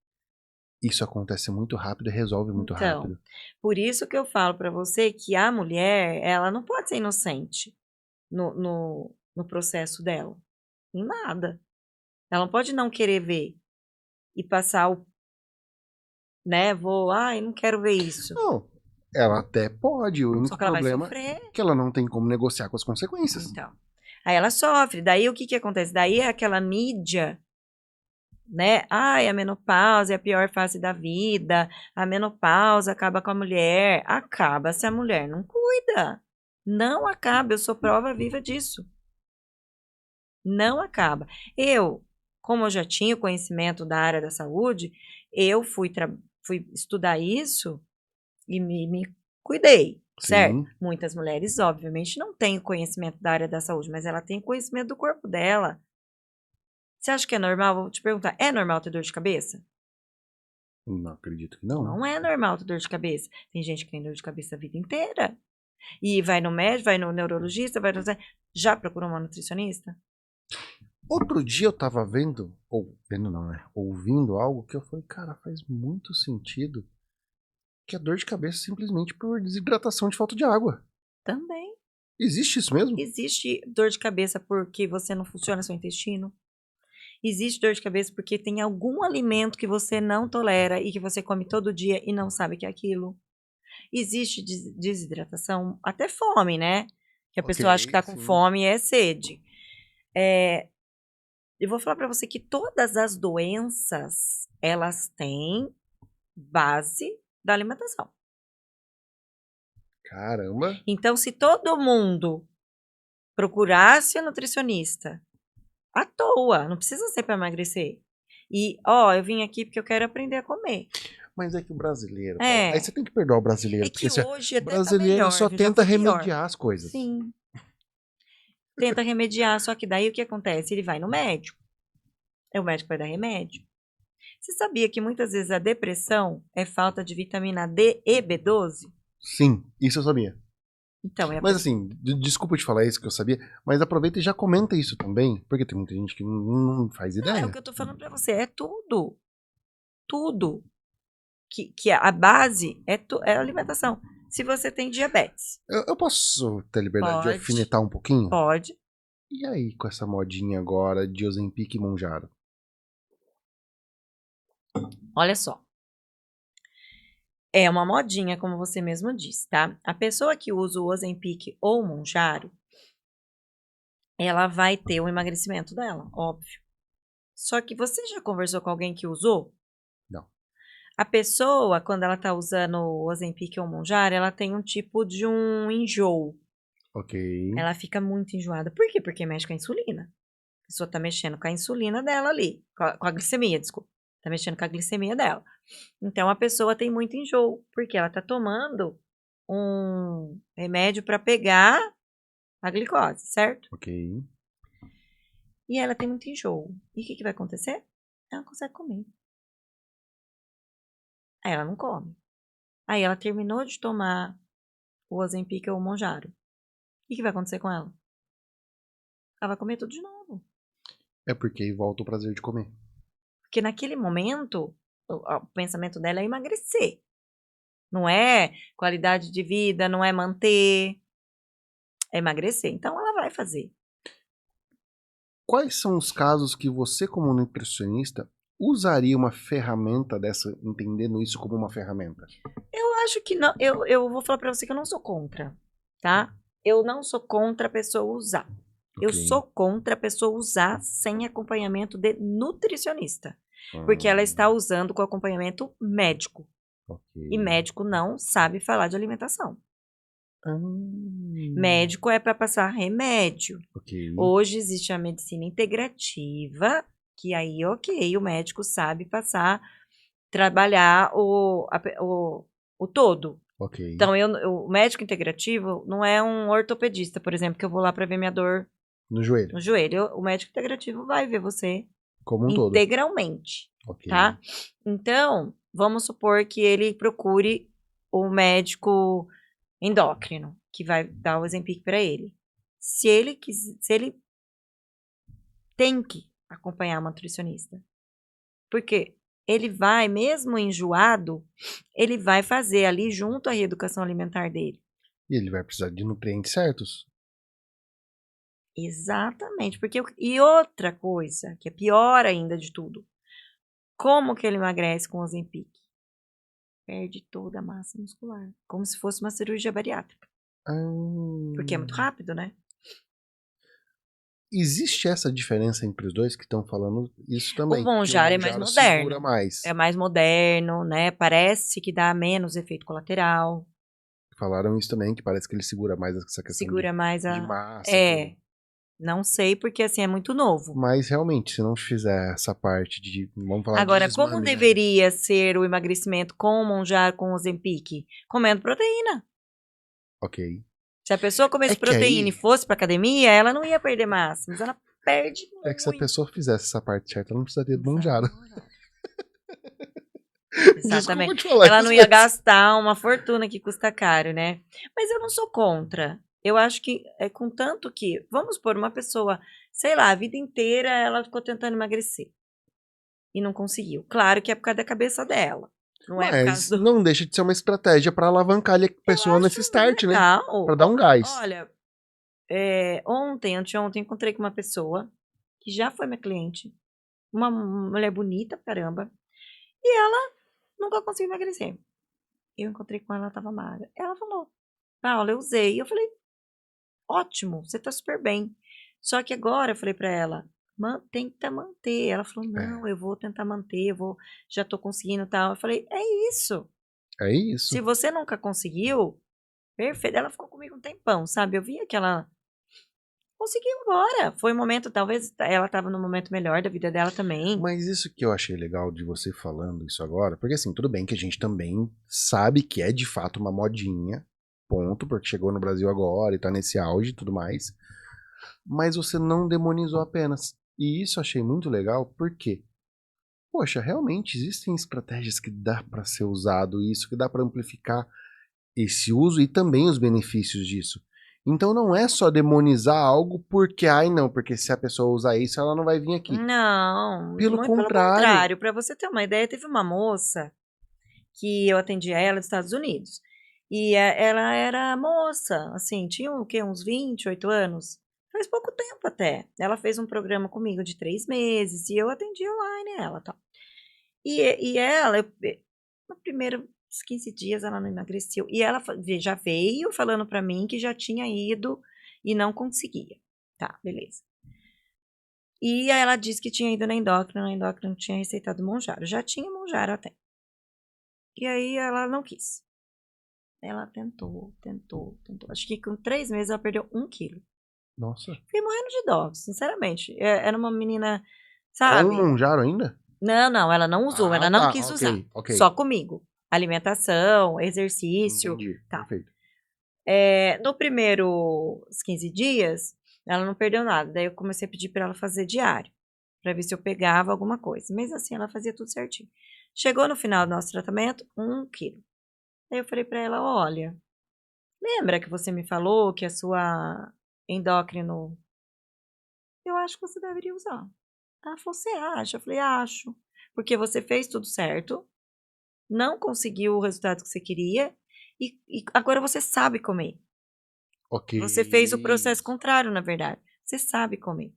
isso acontece muito rápido e resolve muito rápido. Por isso que eu falo pra você que a mulher, ela não pode ser inocente no processo dela. Em nada. Ela não pode não querer ver e passar o... Né? Eu não quero ver isso. Não, ela até pode, o único Só que ela vai problema sofrer. é que ela não tem como negociar com as consequências. Então. Aí ela sofre. Daí o que acontece? Daí é aquela mídia, né? A menopausa é a pior fase da vida. A menopausa acaba com a mulher. Acaba se a mulher não cuida. Não acaba. Eu sou prova viva disso. Não acaba. Como eu já tinha conhecimento da área da saúde, eu fui estudar isso e me cuidei, certo? Sim. Muitas mulheres, obviamente, não têm conhecimento da área da saúde, mas ela tem conhecimento do corpo dela. Você acha que é normal? Vou te perguntar, é normal ter dor de cabeça? Não acredito que não. Não é normal ter dor de cabeça. Tem gente que tem dor de cabeça a vida inteira. E vai no médico, vai no neurologista, Já procurou uma nutricionista? Outro dia eu tava ouvindo algo que eu falei, cara, faz muito sentido. Que é dor de cabeça simplesmente por desidratação de falta de água. Também. Existe isso mesmo? Existe dor de cabeça porque você não funciona seu intestino. Existe dor de cabeça porque tem algum alimento que você não tolera e que você come todo dia e não sabe que é aquilo. Existe desidratação, até fome, né? Que a pessoa acha que tá com fome e é sede. Eu vou falar para você que todas as doenças, elas têm base da alimentação. Caramba. Então, se todo mundo procurasse a nutricionista à toa, não precisa ser para emagrecer. E, ó, eu vim aqui porque eu quero aprender a comer. Mas é que o brasileiro, Paula, aí É, você tem que perdoar o brasileiro, e porque que assim, hoje o até tá brasileiro melhor, só viu? Já tenta foi pior. remediar as coisas. Sim. Tenta remediar, só que daí o que acontece? Ele vai no médico. O médico vai dar remédio. Você sabia que muitas vezes a depressão é falta de vitamina D e B12? Sim, isso eu sabia. Então, é a Mas pessoa. assim, desculpa te falar isso que eu sabia, mas aproveita e já comenta isso também, porque tem muita gente que não faz Não, é o ideia. que eu tô falando pra você, é tudo. Tudo. Que a base é a alimentação. Se você tem diabetes, Eu posso ter liberdade de pode, alfinetar um pouquinho? pode. E aí, com essa modinha agora de Ozempic e Monjaro? Olha só. É uma modinha, como você mesmo disse, tá? A pessoa que usa o Ozempic ou o Mounjaro, ela vai ter o emagrecimento dela, óbvio. Só que você já conversou com alguém que usou? Não. A pessoa, quando ela tá usando o Ozempic ou o Mounjaro, ela tem um tipo de um enjoo. Ok. Ela fica muito enjoada. Por quê? Porque mexe com a insulina. A pessoa tá mexendo com a insulina dela ali, com a glicemia, desculpa. Tá mexendo com a glicemia dela. Então a pessoa tem muito enjoo, porque ela tá tomando um remédio para pegar a glicose, certo? Ok. E ela tem muito enjoo. E o que vai acontecer? Ela não consegue comer. Aí ela não come. Aí ela terminou de tomar o Ozempic ou o Mounjaro. O que vai acontecer com ela? Ela vai comer tudo de novo. É porque aí volta o prazer de comer. Porque naquele momento, o pensamento dela é emagrecer. Não é qualidade de vida, não é manter, é emagrecer. Então ela vai fazer. Quais são os casos que você, como nutricionista, usaria uma ferramenta dessa, entendendo isso como uma ferramenta? Eu acho que não. Eu vou falar pra você que eu não sou contra, tá? Eu não sou contra a pessoa usar. Eu Ok. sou contra a pessoa usar sem acompanhamento de nutricionista. Porque ela está usando com acompanhamento médico. Ok. E médico não sabe falar de alimentação. Ah, Médico é para passar remédio. ok. Hoje existe a medicina integrativa, que aí, ok, o médico sabe passar, trabalhar o todo. Ok. Então, o médico integrativo não é um ortopedista, por exemplo, que eu vou lá para ver minha dor No joelho. no joelho. O médico integrativo vai ver você Como um todo. integralmente, Ok. tá? Então, vamos supor que ele procure o médico endócrino, que vai dar o Ozempic para ele. Se ele tem que acompanhar uma nutricionista. Porque ele vai, mesmo enjoado, ele vai fazer ali junto à reeducação alimentar dele. E ele vai precisar de nutrientes certos. Exatamente. E outra coisa, que é pior ainda de tudo. Como que ele emagrece com o Ozempic? Perde toda a massa muscular. Como se fosse uma cirurgia bariátrica. Porque é muito rápido, né? Existe essa diferença entre os dois que estão falando isso O também? Que o Mounjaro é mais Monjaro segura moderno. mais. É mais moderno, né? Parece que dá menos efeito colateral. Falaram isso também, que parece que ele segura mais essa questão Segura mais de a. massa e tudo. É. Não sei, porque assim é muito novo. Mas realmente, se não fizer essa parte de, vamos falar de Agora, como desmame, né? deveria ser o emagrecimento com o Mounjaro, com o Ozempic? Comendo proteína. Ok. Se a pessoa comesse É que proteína e aí, fosse pra academia, ela não ia perder massa, mas ela perde é que se a muito. pessoa fizesse essa parte certa, ela não precisaria do Monjaro. Exatamente. Desculpa te falar Ela isso, não ia mas... gastar uma fortuna que custa caro, né? Mas eu não sou contra. Eu acho que é com tanto que, vamos supor, uma pessoa, sei lá, a vida inteira ela ficou tentando emagrecer e não conseguiu. Claro que é por causa da cabeça dela. Não é por Mas causa do. não deixa de ser uma estratégia pra alavancar a Eu pessoa acho nesse start, né? legal. Pra dar um gás. Olha, anteontem, encontrei com uma pessoa que já foi minha cliente, uma mulher bonita, pra caramba, e ela nunca conseguiu emagrecer. Eu encontrei com ela, ela tava magra. Ela falou, Paula, eu usei. Eu falei, ótimo, você tá super bem. Só que agora eu falei pra ela, tenta manter. Ela falou, não, eu vou tentar manter, já tô conseguindo e tal. Eu falei, é isso. É isso. Se você nunca conseguiu, perfeito. Ela ficou comigo um tempão, sabe? Eu via que ela conseguiu agora. Foi um momento, talvez ela estava no momento melhor da vida dela também. Mas isso que eu achei legal de você falando isso agora, porque assim, tudo bem que a gente também sabe que é de fato uma modinha, ponto, porque chegou no Brasil agora e tá nesse auge e tudo mais, mas você não demonizou apenas. E isso eu achei muito legal, porque, poxa, realmente existem estratégias que dá pra ser usado isso, que dá pra amplificar esse uso e também os benefícios disso. Então não é só demonizar algo porque, ai não, porque se a pessoa usar isso, ela não vai vir aqui. Não, Pelo muito pelo contrário. contrário. Para você ter uma ideia, teve uma moça que eu atendia ela dos Estados Unidos. E ela era moça, assim, tinha o quê? Uns 28 anos. Faz pouco tempo até. Ela fez um programa comigo de 3 meses e eu atendi online ela, tal. E ela, no primeiro 15 dias ela não emagreceu. E ela já veio falando para mim que já tinha ido e não conseguia. Tá, beleza. E aí ela disse que tinha ido na endócrina tinha receitado Monjaro. Já tinha Monjaro até. E aí ela não quis. Ela tentou. Acho que com 3 meses ela perdeu 1 quilo. Nossa. Fiquei morrendo de dó, sinceramente. Era uma menina, Com sabe? Monjaro ainda? Não, ela não usou, ela não quis usar. ok. Só comigo. Alimentação, exercício, Entendi, tal. perfeito. No primeiros 15 dias, ela não perdeu nada. Daí eu comecei a pedir para ela fazer diário, para ver se eu pegava alguma coisa. Mesmo assim, ela fazia tudo certinho. Chegou no final do nosso tratamento, 1 quilo. Aí eu falei para ela, olha, lembra que você me falou que a sua endócrino, eu acho que você deveria usar. Ela falou, você acha? Eu falei, acho. Porque você fez tudo certo, não conseguiu o resultado que você queria, e agora você sabe comer. Ok. Você fez o processo contrário, na verdade. Você sabe comer.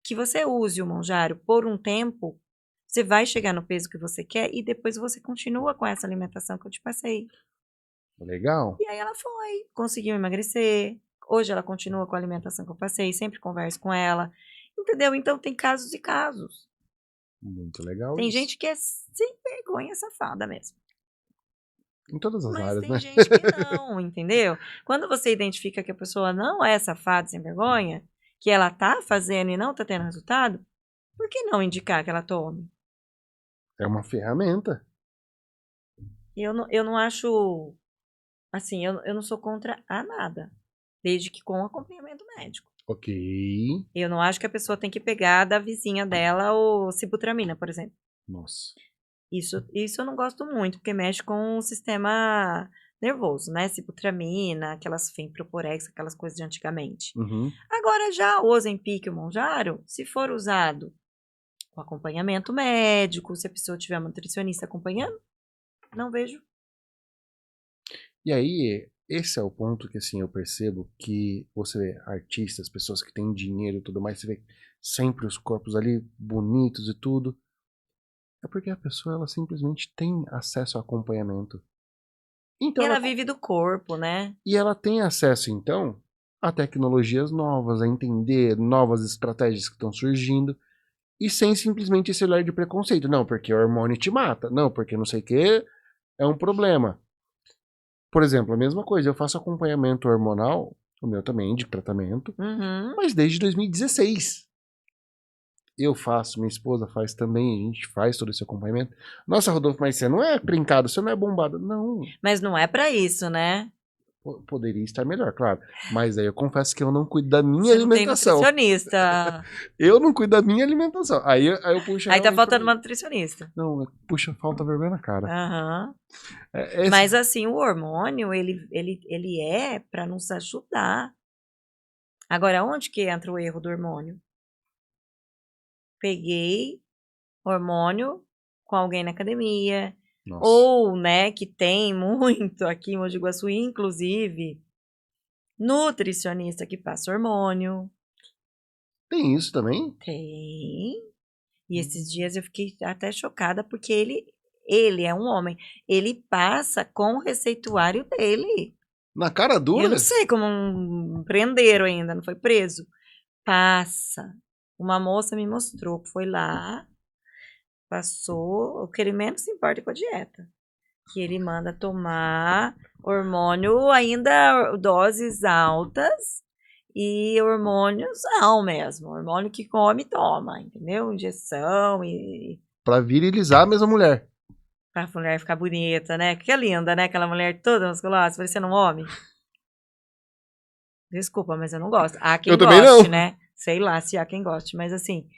Que você use o Monjaro por um tempo, você vai chegar no peso que você quer e depois você continua com essa alimentação que eu te passei. Legal. E aí ela foi, conseguiu emagrecer. Hoje ela continua com a alimentação que eu passei, sempre converso com ela. Entendeu? Então tem casos e casos. Muito legal Tem isso. gente que é sem vergonha safada mesmo. Em todas as Mas áreas, tem né? gente que não, entendeu? Quando você identifica que a pessoa não é safada, sem vergonha, que ela tá fazendo e não tá tendo resultado, por que não indicar que ela tome? É uma ferramenta. Eu não acho, assim, eu não sou contra a nada, desde que com acompanhamento médico. Ok. Eu não acho que a pessoa tem que pegar da vizinha dela o Sibutramina, por exemplo. Nossa. Isso eu não gosto muito, porque mexe com o sistema nervoso, né? Sibutramina, aquelas Fenproporex, aquelas coisas de antigamente. Uhum. Agora já o Ozempic e o Monjaro, se for usado com acompanhamento médico, se a pessoa tiver uma nutricionista acompanhando, não vejo. E aí, esse é o ponto que assim eu percebo que você vê artistas, pessoas que têm dinheiro e tudo mais, você vê sempre os corpos ali bonitos e tudo. É porque a pessoa ela simplesmente tem acesso ao acompanhamento. Então Ela vive do corpo, né? E ela tem acesso então a tecnologias novas, a entender novas estratégias que estão surgindo e sem simplesmente esse olhar de preconceito. Não, porque o hormônio te mata. Não, porque não sei o que é um problema. Por exemplo, a mesma coisa, eu faço acompanhamento hormonal, o meu também, de tratamento, Uhum. mas desde 2016. Eu faço, minha esposa faz também, a gente faz todo esse acompanhamento. Nossa, Rodolfo, mas você não é brincado, você não é bombado. Não, Mas não é pra isso, né? poderia estar melhor, claro. Mas aí eu confesso que eu não cuido da minha Você não tem alimentação. nutricionista. Eu não cuido da minha alimentação. Aí eu puxo Aí tá realmente faltando pra uma mim. nutricionista. Não, puxa, falta vergonha na cara. Aham. É, Mas assim, o hormônio, ele é para nos ajudar. Agora, onde que entra o erro do hormônio? Peguei hormônio com alguém na academia, Nossa. ou, né, que tem muito aqui em Mogi Guaçu, inclusive, nutricionista que passa hormônio. Tem isso também? Tem. E esses dias eu fiquei até chocada porque ele é um homem. Ele passa com o receituário dele. Na cara Eu dura? não sei como prenderam ainda, não foi preso. Passa. Uma moça me mostrou que foi lá, passou, o que ele menos se importa é com a dieta. Que ele manda tomar hormônio, ainda doses altas, E hormônios não mesmo. Hormônio que come, toma, entendeu? Injeção e Pra virilizar a mesma mulher. pra mulher ficar bonita, né? Que é linda, né? Aquela mulher toda musculosa, parecendo um homem. Desculpa, mas eu não gosto. Há quem Eu também goste, não. né? Sei lá se há quem goste, mas assim,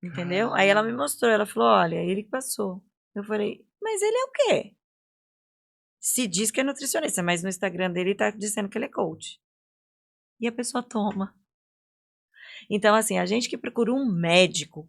entendeu? Aí ela me mostrou, ela falou, olha, ele que passou. Eu falei, mas ele é o quê? Se diz que é nutricionista, mas no Instagram dele tá dizendo que ele é coach. E a pessoa toma. Então, assim, a gente que procura um médico,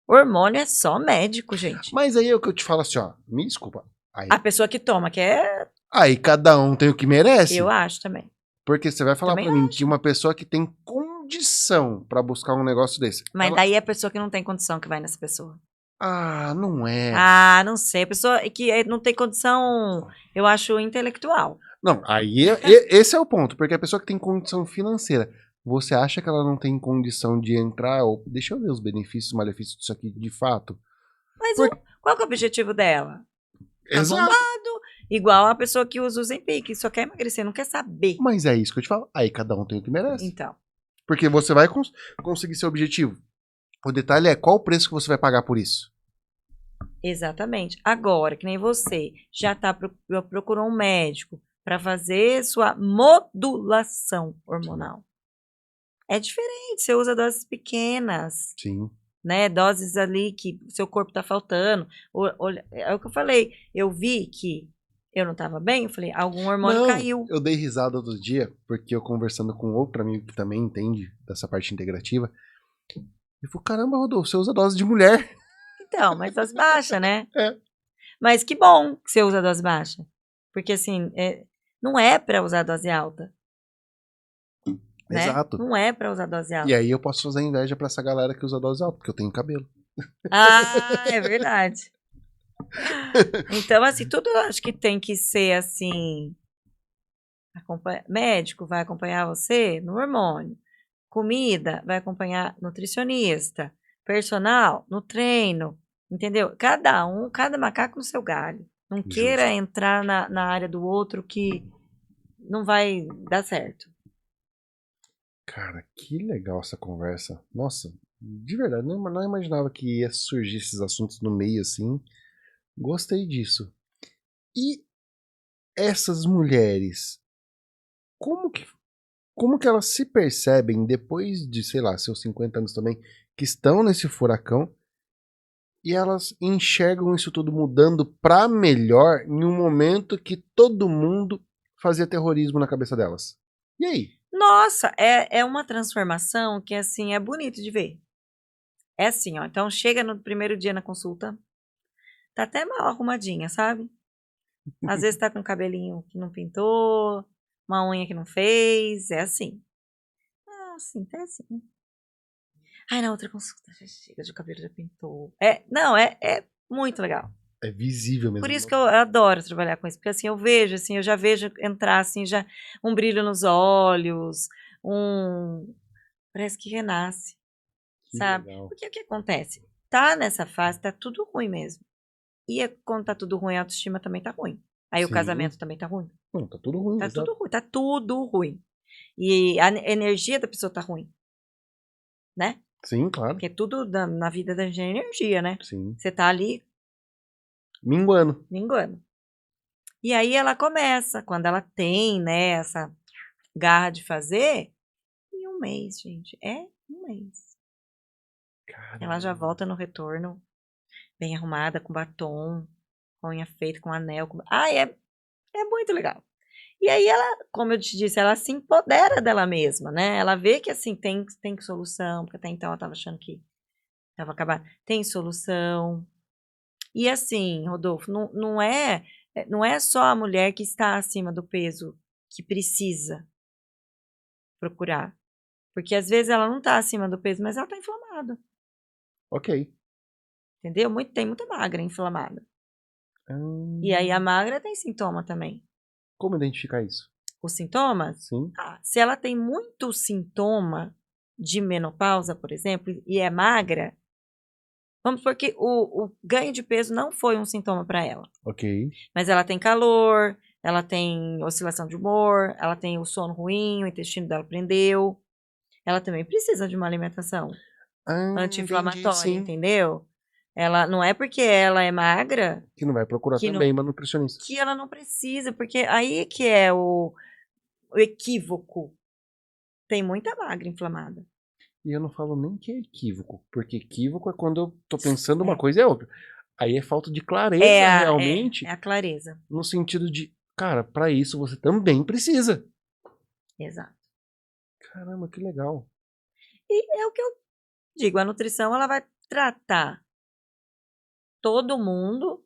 hormônio é só médico, gente. Mas aí é o que eu te falo assim, ó. Me desculpa. A pessoa que toma, que é, Aí cada um tem o que merece. eu acho também. Porque você vai falar Também pra mim que uma pessoa que tem condição pra buscar um negócio desse. Mas ela- daí é a pessoa que não tem condição que vai nessa pessoa. Ah, não é. Ah, não sei. A pessoa que não tem condição, eu acho, intelectual. Não, aí esse é o ponto. Porque a pessoa que tem condição financeira, você acha que ela não tem condição de entrar? Ou, deixa eu ver os benefícios e malefícios disso aqui de fato. Mas Por- qual que é o objetivo dela? Tá Exato. bombado. Igual a pessoa que usa o Ozempic, só quer emagrecer, não quer saber. Mas é isso que eu te falo. Aí cada um tem o que merece. Então, Porque você vai conseguir seu objetivo. O detalhe é qual o preço que você vai pagar por isso. exatamente. Agora, que nem você já procurou um médico para fazer sua modulação hormonal. É diferente, você usa doses pequenas, Sim. né? Doses ali que o seu corpo tá faltando. É o que eu falei. Eu vi que eu não tava bem, eu falei, algum hormônio Não, caiu. eu dei risada outro dia, porque eu conversando com outro amigo que também entende dessa parte integrativa, ele falou, caramba, Rodolfo, você usa dose de mulher. Então, mas dose baixa, né? É. Mas que bom que você usa dose baixa. Porque assim, não é para usar dose alta. Né? Exato. Não é para usar dose alta. E aí eu posso fazer inveja pra essa galera que usa dose alta, porque eu tenho cabelo. Ah, é verdade. Então, assim, tudo eu acho que tem que ser assim. Médico vai acompanhar você no hormônio. Comida vai acompanhar nutricionista. Personal no treino. Entendeu? Cada macaco no seu galho. Não queira Justo. entrar na área do outro que não vai dar certo. Cara, que legal essa conversa. Nossa, de verdade, não imaginava que ia surgir esses assuntos no meio assim. Gostei disso. E essas mulheres, como que elas se percebem depois de, sei lá, seus 50 anos também, que estão nesse furacão e elas enxergam isso tudo mudando pra melhor em um momento que todo mundo fazia terrorismo na cabeça delas? E aí? Nossa, é uma transformação que, assim, é bonito de ver. É assim, ó. Então, chega no primeiro dia na consulta, tá até mal arrumadinha, sabe? Às vezes tá com um cabelinho que não pintou, uma unha que não fez, é assim. Ah, assim, tá assim. Ai, na outra consulta já chega, o cabelo já pintou. Não, é muito legal. É visível mesmo. Por isso que eu adoro trabalhar com isso, porque assim, eu já vejo entrar assim, já um brilho nos olhos, parece que renasce, Que sabe? legal. Porque o que acontece? Tá nessa fase, tá tudo ruim mesmo. E quando tá tudo ruim, a autoestima também tá ruim. Aí o Sim. casamento também tá ruim. Não, tá tudo ruim. Tá exato. tudo ruim, tá tudo ruim. E a energia da pessoa tá ruim, né? Sim, claro. Porque tudo na vida da gente é energia, né? Sim. Você tá ali Minguando. minguando. E aí ela começa, quando ela tem, né, essa garra de fazer, em um mês, gente. É um mês. Ela já volta no retorno, bem arrumada, com batom, com unha feita, com anel. É muito legal. E aí ela, como eu te disse, ela se empodera dela mesma, né? Ela vê que assim, tem solução, porque até então ela tava achando que tava acabado. Tem solução. E assim, Rodolfo, não é só a mulher que está acima do peso que precisa procurar. Porque às vezes ela não está acima do peso, mas ela está inflamada. Ok. Entendeu? Tem muita magra inflamada. E aí a magra tem sintoma também. Como identificar isso? Os sintomas? Sim. Se ela tem muito sintoma de menopausa, por exemplo, e é magra, vamos supor que o ganho de peso não foi um sintoma para ela. Ok. Mas ela tem calor, ela tem oscilação de humor, ela tem o sono ruim, o intestino dela prendeu. Ela também precisa de uma alimentação Entendi, anti-inflamatória, sim. entendeu? Ela não é porque ela é magra Que não vai procurar que, também uma nutricionista. que ela não precisa, porque aí que é o equívoco. Tem muita magra inflamada. E eu não falo nem que é equívoco, porque equívoco é quando eu tô pensando uma É. coisa e é outra. Aí é falta de clareza realmente, É a clareza. no sentido de, cara, pra isso você também precisa. Exato. Caramba, que legal. E é o que eu digo, a nutrição ela vai tratar todo mundo,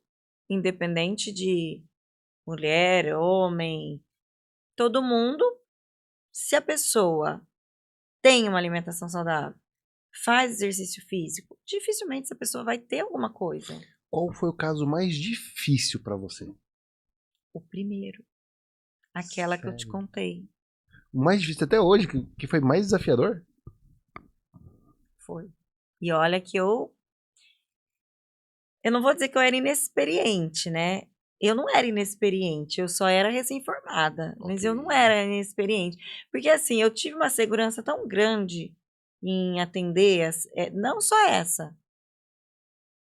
independente de mulher, homem, todo mundo, se a pessoa tem uma alimentação saudável, faz exercício físico, dificilmente essa pessoa vai ter alguma coisa. Qual foi o caso mais difícil pra você? O primeiro, aquela que eu te Sério? contei, O mais difícil até hoje, que foi mais desafiador? foi. E olha que eu não vou dizer que eu era inexperiente, né? Eu não era inexperiente, eu só era recém-formada, mas eu não Ok. era inexperiente. Porque assim, eu tive uma segurança tão grande em atender, não só essa,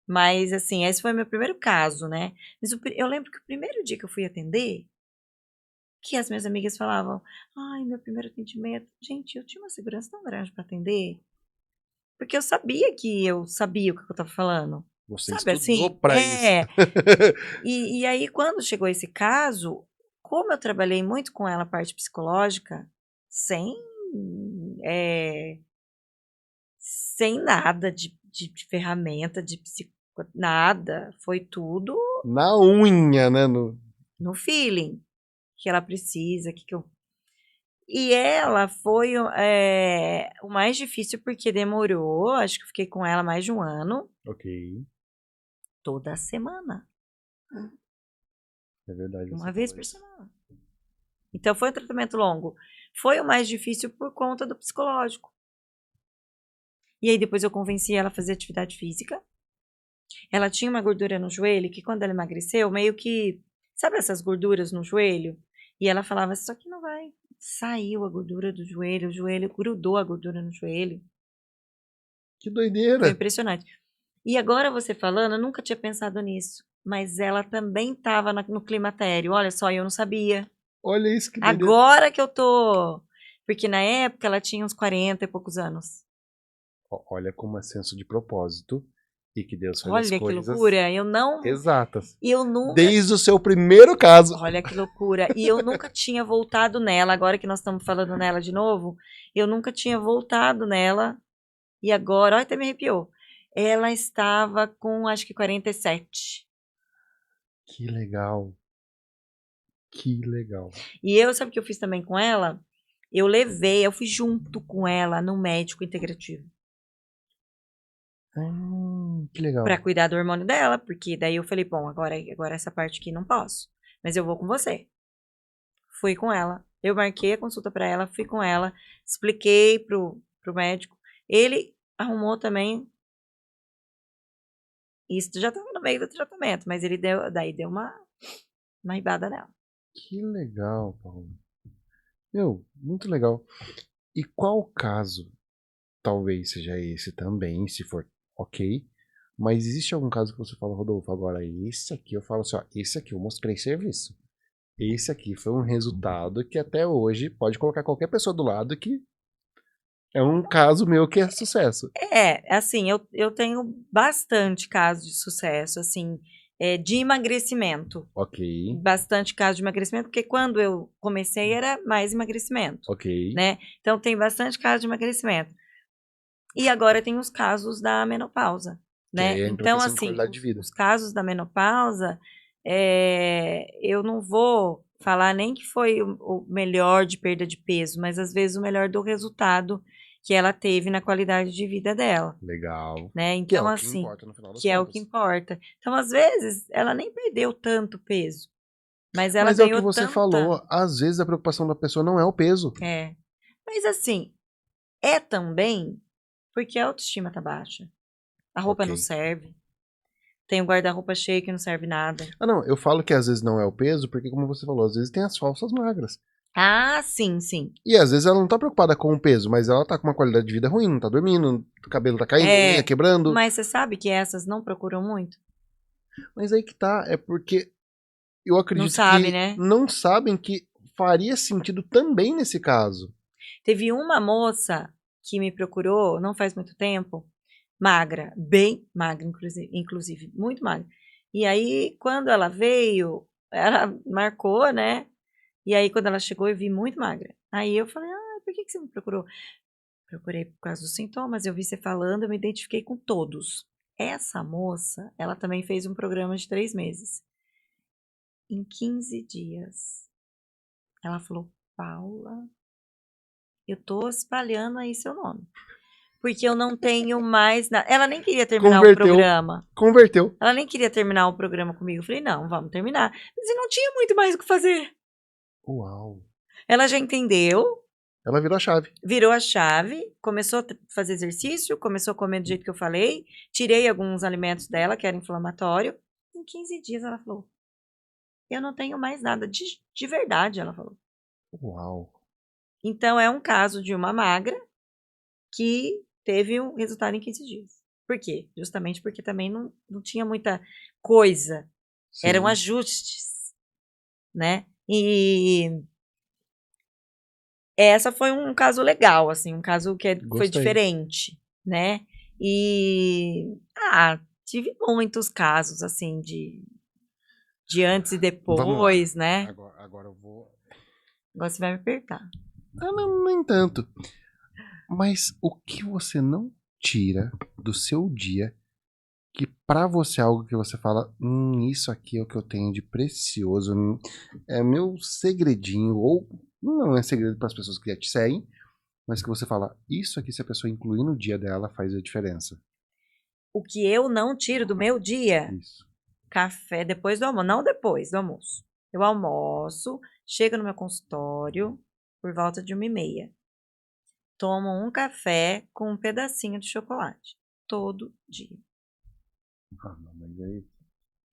mas assim, esse foi meu primeiro caso, né? Mas eu lembro que o primeiro dia que eu fui atender, que as minhas amigas falavam, ai, meu primeiro atendimento. Gente, eu tinha uma segurança tão grande para atender, porque eu sabia que eu sabia o que eu estava falando. Você Sabe estudou assim? pra isso. E aí, quando chegou esse caso, como eu trabalhei muito com ela a parte psicológica, sem, sem nada de ferramenta, nada, foi tudo Na unha, né? no feeling que ela precisa, que eu... E ela foi o mais difícil porque demorou, acho que eu fiquei com ela mais de um ano, Ok. toda semana, É verdade, você uma vez falou por isso. semana. Então foi um tratamento longo. Foi o mais difícil por conta do psicológico. E aí depois eu convenci ela a fazer atividade física. Ela tinha uma gordura no joelho que quando ela emagreceu, meio que, sabe essas gorduras no joelho? E ela falava, isso aqui não vai. Saiu a gordura do joelho, o joelho grudou a gordura no joelho. Que Foi doideira. impressionante. E agora você falando, eu nunca tinha pensado nisso. Mas ela também estava no climatério. Olha só, eu não sabia. Olha isso, que doideira. Agora que eu tô. Porque na época ela tinha uns 40 e poucos anos. Olha como é senso de propósito e que Deus faz as Olha que coisas loucura. exatas. Eu nunca. Desde o seu primeiro caso. Olha que loucura. E eu nunca tinha voltado nela. Agora que nós estamos falando nela de novo, eu nunca tinha voltado nela. E agora, olha, até me arrepiou. Ela estava com acho que 47. Que legal. Que legal. E eu, sabe o que eu fiz também com ela? Eu fui junto com ela no médico integrativo. Que legal. Pra cuidar do hormônio dela, porque daí eu falei, bom, agora essa parte aqui não posso, mas eu vou com você. Fui com ela. Eu marquei a consulta pra ela, fui com ela, expliquei pro médico. Ele arrumou também. Isso já tava no meio do tratamento, mas ele deu uma ribada nela. Que legal, Paulo. Meu, muito legal. E qual caso, talvez seja esse também, se for ok, mas existe algum caso que você fala, Rodolfo, agora esse aqui, eu falo assim, ó, esse aqui eu mostrei serviço. Esse aqui foi um resultado que até hoje pode colocar qualquer pessoa do lado que é um caso meu que é sucesso. Assim, eu tenho bastante casos de sucesso, assim, de emagrecimento. Ok, Bastante caso de emagrecimento, porque quando eu comecei era mais emagrecimento, ok. né? Então tem bastante caso de emagrecimento. E agora tem os casos da menopausa, Que né? aí entra a Então, questão de assim, qualidade de vida. os casos da menopausa, eu não vou falar nem que foi o melhor de perda de peso, mas às vezes o melhor do resultado que ela teve na qualidade de vida dela, Legal. né? Que é Então, o que assim, importa no final das que é o que contas. importa. Então, às vezes, ela nem perdeu tanto peso, mas ela Mas é o que ganhou você tanta. falou, às vezes a preocupação da pessoa não é o peso. É. Mas assim, é também porque a autoestima tá baixa. A roupa Ok. não serve. Tem um guarda-roupa cheio que não serve nada. Ah, não, eu falo que às vezes não é o peso, porque como você falou, às vezes tem as falsas magras. Ah, sim, sim. E às vezes ela não tá preocupada com o peso, mas ela tá com uma qualidade de vida ruim, não tá dormindo, o cabelo tá caindo, unha quebrando. Mas você sabe que essas não procuram muito? Mas aí que tá, é porque eu acredito Não sabe, que né? não sabem que faria sentido também nesse caso. Teve uma moça que me procurou não faz muito tempo, magra, bem magra, inclusive, muito magra. E aí, quando ela veio, ela marcou, né? E aí, quando ela chegou, eu vi muito magra. Aí eu falei, por que você me procurou? Procurei por causa dos sintomas, eu vi você falando, eu me identifiquei com todos. Essa moça, ela também fez um programa de 3 meses. Em 15 dias, ela falou, Paula, eu tô espalhando aí seu nome. Porque eu não tenho mais nada. Ela nem queria terminar o programa. Converteu. Ela nem queria terminar o programa comigo. Eu falei, não, vamos terminar. Mas eu não tinha muito mais o que fazer. Uau. Ela já entendeu, Ela virou a chave. virou a chave, começou a fazer exercício, começou a comer do jeito que eu falei, tirei alguns alimentos dela, que era inflamatório. Em 15 dias ela falou, eu não tenho mais nada. De verdade, ela falou. Uau. Então, é um caso de uma magra que teve um resultado em 15 dias. Por quê? Justamente porque também não tinha muita coisa. Sim. Eram ajustes, né? E essa foi um caso legal, assim, um caso que foi Gostei. diferente, né? E tive muitos casos, assim, de antes e depois, né? Agora eu vou. Agora você vai me apertar. Não, nem tanto. Mas o que você não tira do seu dia que pra você é algo que você fala, isso aqui é o que eu tenho de precioso, é meu segredinho, ou não é segredo para as pessoas que já te seguem, mas que você fala, isso aqui se a pessoa incluir no dia dela faz a diferença. O que eu não tiro do meu dia, Isso. café depois do almoço, não depois do almoço. Eu almoço, chego no meu consultório por volta de 1h30. Tomo um café com um pedacinho de chocolate. Todo dia. Não, mas aí,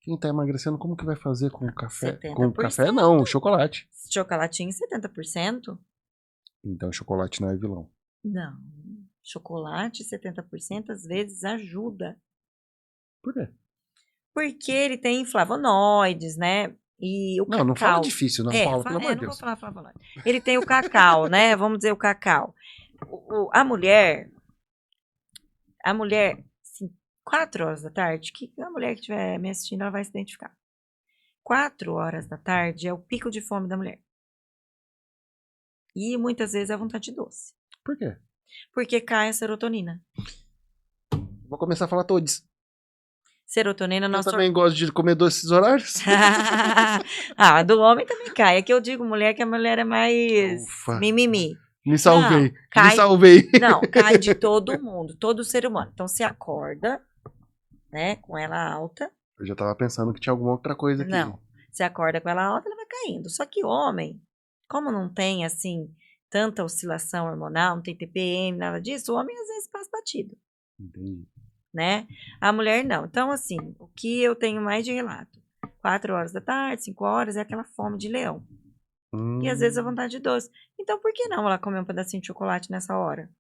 quem tá emagrecendo, como que vai fazer com café? 70%. Com café não, chocolate. Chocolatinho 70%? Então chocolate não é vilão. Não. Chocolate 70% às vezes ajuda. Por quê? Porque ele tem flavonoides, né? E o Não, não fala cacau. difícil não, Paula, pelo amor de Não vou Deus. falar flavonoide. Ele tem o cacau, né? Vamos dizer o cacau. A mulher, assim, 4 horas da tarde, que a mulher que estiver me assistindo, ela vai se identificar. 4 horas da tarde é o pico de fome da mulher. E muitas vezes é vontade de doce. Por quê? Porque cai a serotonina. Vou começar a falar todos. Serotonina, Eu nosso... também gosto de comer doces horários. do homem também cai. É que eu digo mulher, que a mulher é mais Ufa. mimimi. Me salvei. Não, cai, Me salvei. Não, cai de todo mundo, todo ser humano. Então você acorda, né, com ela alta. Eu já tava pensando que tinha alguma outra coisa aqui. Não, você acorda com ela alta, ela vai caindo. Só que homem, como não tem, assim, tanta oscilação hormonal, não tem TPM, nada disso, o homem às vezes passa batido. Entendi. Né? A mulher não. Então, assim, o que eu tenho mais de relato? 4 horas da tarde, 5 horas, é aquela fome de leão. E às vezes a vontade de doce. Então, por que não ela comer um pedacinho de chocolate nessa hora?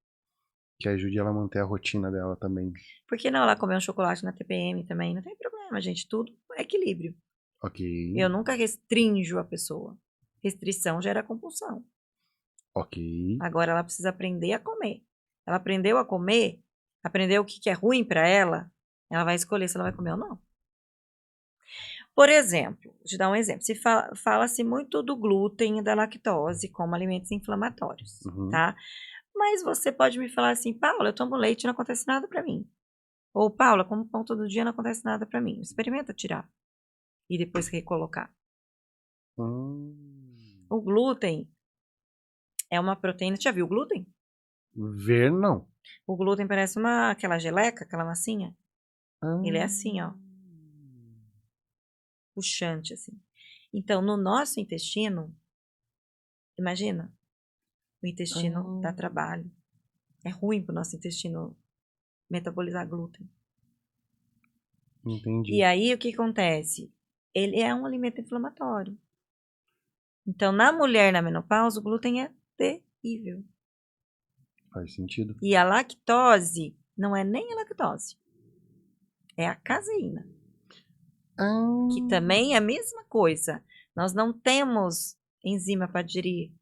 Que ajude ela a manter a rotina dela também. Por que não ela comer um chocolate na TPM também? Não tem problema, gente. Tudo é equilíbrio. Ok. Eu nunca restringo a pessoa. Restrição gera compulsão. Ok. Agora ela precisa aprender a comer. Ela aprendeu a comer, aprendeu o que é ruim para ela, ela vai escolher se ela vai comer ou não. Por exemplo, vou te dar um exemplo. Fala-se muito do glúten e da lactose como alimentos inflamatórios, tá? Mas você pode me falar assim, Paula, eu tomo leite e não acontece nada para mim. Ou, Paula, como pão todo dia não acontece nada para mim. Experimenta tirar e depois recolocar. O glúten é uma proteína. Já viu o glúten? Ver, não. O glúten parece aquela geleca, aquela massinha. Ele é assim, ó. Puxante, assim. Então, no nosso intestino, imagina, o intestino dá trabalho. É ruim para o nosso intestino metabolizar glúten. Entendi. E aí, o que acontece? Ele é um alimento inflamatório. Então, na mulher na menopausa, o glúten é terrível. Faz sentido. E a lactose não é nem a lactose, é a caseína, que Ah, também é a mesma coisa. Nós não temos enzima para digerir.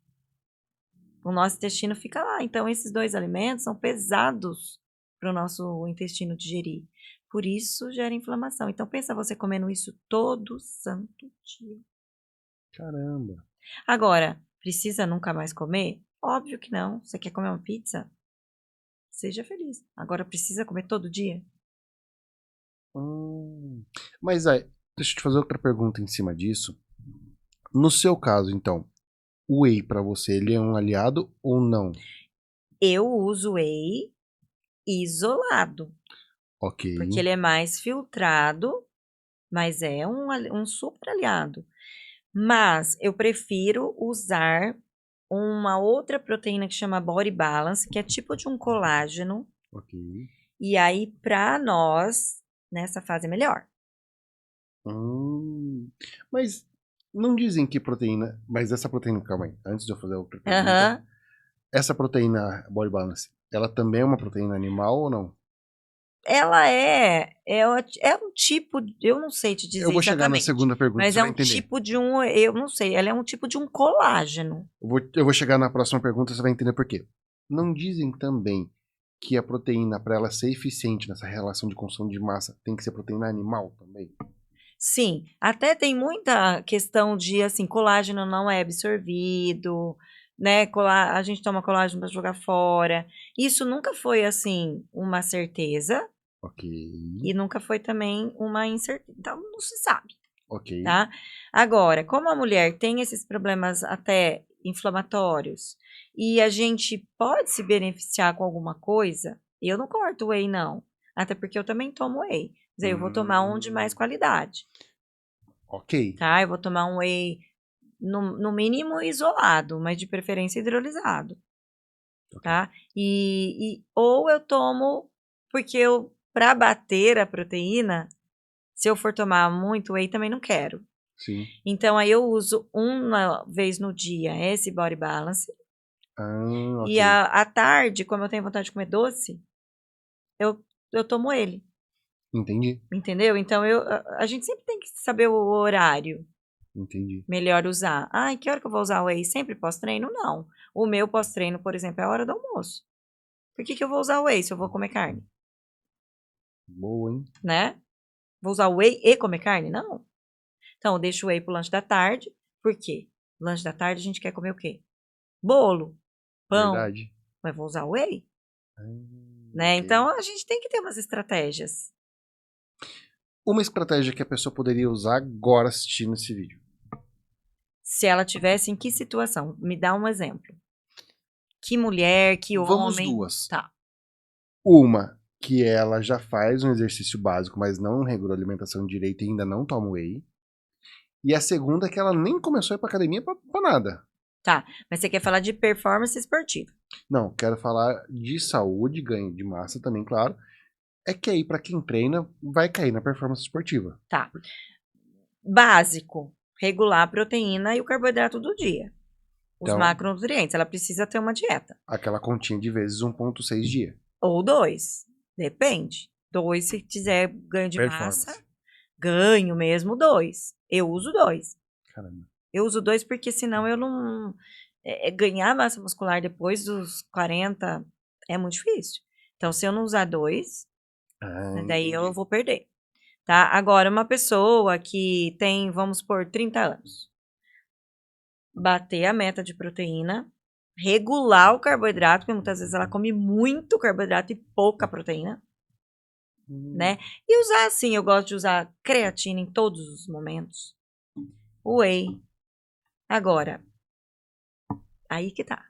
O nosso intestino fica lá. Então, esses dois alimentos são pesados para o nosso intestino digerir. Por isso, gera inflamação. Então, pensa você comendo isso todo santo dia. caramba. Agora, precisa nunca mais comer? Óbvio que não. Você quer comer uma pizza? Seja feliz. Agora, precisa comer todo dia? Mas aí, deixa eu te fazer outra pergunta em cima disso. No seu caso, então, o whey pra você, ele é um aliado ou não? Eu uso whey isolado, Ok. porque ele é mais filtrado, mas é um super aliado. Mas eu prefiro usar uma outra proteína que chama Body Balance, que é tipo de um colágeno. Ok. E aí, para nós, nessa fase é melhor. Mas não dizem que proteína. Mas essa proteína, calma aí, antes de eu fazer a outra pergunta. Aham. Essa proteína Body Balance, ela também é uma proteína animal ou não? Ela é um tipo, eu não sei te Eu dizer vou chegar na exatamente, segunda pergunta, mas você é vai um entender. tipo de um, eu não sei, ela é um tipo de um colágeno. Eu vou chegar na próxima pergunta, você vai entender por quê. Não dizem também que a proteína, para ela ser eficiente nessa relação de construção de massa, tem que ser proteína animal também? Sim, até tem muita questão de, assim, colágeno não é absorvido, né? A gente toma colágeno para jogar fora. Isso nunca foi, assim, uma certeza Ok. e nunca foi também uma incerteza. Então, não se sabe, Ok. tá? Agora, como a mulher tem esses problemas até inflamatórios e a gente pode se beneficiar com alguma coisa, eu não corto whey, não. Até porque eu também tomo whey. Quer dizer, eu vou tomar um de mais Hum, qualidade. ok. Tá? Eu vou tomar um whey no mínimo isolado, mas de preferência hidrolisado, Ok. tá? Ou eu tomo, porque eu, para bater a proteína, se eu for tomar muito whey, também não quero. Sim. Então, aí eu uso uma vez no dia esse Body Balance. Ah, ok. E à tarde, como eu tenho vontade de comer doce, eu, eu tomo ele, Entendi. entendeu? Então, a gente sempre tem que saber o horário. Entendi. Melhor usar. Ai, que hora que eu vou usar o whey? Sempre pós-treino? Não. O meu pós-treino, por exemplo, é a hora do almoço. Por que que eu vou usar o whey se eu vou comer carne? Boa, hein? Né? Vou usar o whey e comer carne? Não. Então, eu deixo o whey pro lanche da tarde. Por quê? Lanche da tarde a gente quer comer o quê? Bolo, pão. Verdade. Mas vou usar o whey, né? Ok. Então, a gente tem que ter umas estratégias. Uma estratégia que a pessoa poderia usar agora assistindo esse vídeo. Se ela tivesse em que situação? Me dá um exemplo. Que mulher, que Vamos homem. duas. Tá. Uma, que ela já faz um exercício básico, mas não regula a alimentação direito e ainda não toma whey. E a segunda é que ela nem começou a ir pra academia pra nada. Tá. Mas você quer falar de performance esportiva. Não, quero falar de saúde, ganho de massa também, claro. É que aí, pra quem treina, vai cair na performance esportiva. Tá. Básico, regular a proteína e o carboidrato do dia. Os Então, macronutrientes, ela precisa ter uma dieta. aquela continha de vezes 1,6 dia. Ou dois, depende. Dois, se quiser ganho de massa, Performance. ganho mesmo dois. Eu uso dois. Caramba. Eu uso dois porque senão eu não. Ganhar massa muscular depois dos 40 é muito difícil. Então, se eu não usar dois, Ah, né, daí eu entendi. vou perder. Tá? Agora, uma pessoa que tem, vamos por 30 anos. Bater a meta de proteína, regular o carboidrato, porque muitas vezes ela come muito carboidrato e pouca proteína, né? E usar assim, eu gosto de usar creatina em todos os momentos. Whey. Agora, aí que tá.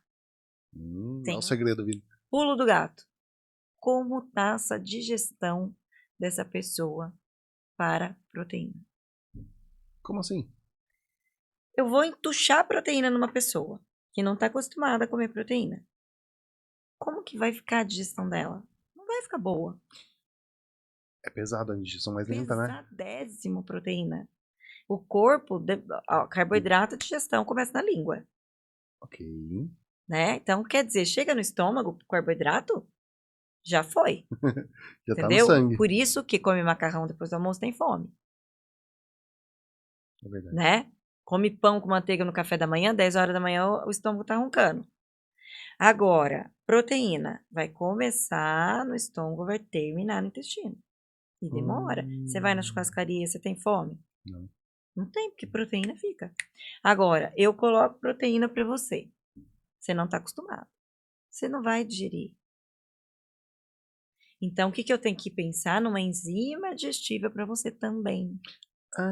É o Tem um segredo, Vini. pulo do gato. Como tá essa digestão dessa pessoa para proteína? Como assim? Eu vou entuchar proteína numa pessoa que não está acostumada a comer proteína. Como que vai ficar a digestão dela? Não vai ficar boa. É pesado, a digestão mais lenta, né? Pesadésimo proteína. O corpo, carboidrato, a digestão começa na língua, Ok. né? Então, quer dizer, chega no estômago, carboidrato, já foi, Já tá no entendeu? sangue. Por isso que come macarrão depois do almoço tem fome, É verdade. né? Come pão com manteiga no café da manhã, 10 horas da manhã o estômago tá roncando. Agora, proteína vai começar no estômago, vai terminar no intestino. E demora. Você vai na churrascaria, você tem fome? Não. Não tem, porque proteína fica. Agora, eu coloco proteína para você. Você não está acostumado. Você não vai digerir. Então, o que eu tenho que pensar? Numa enzima digestiva para você também. Pra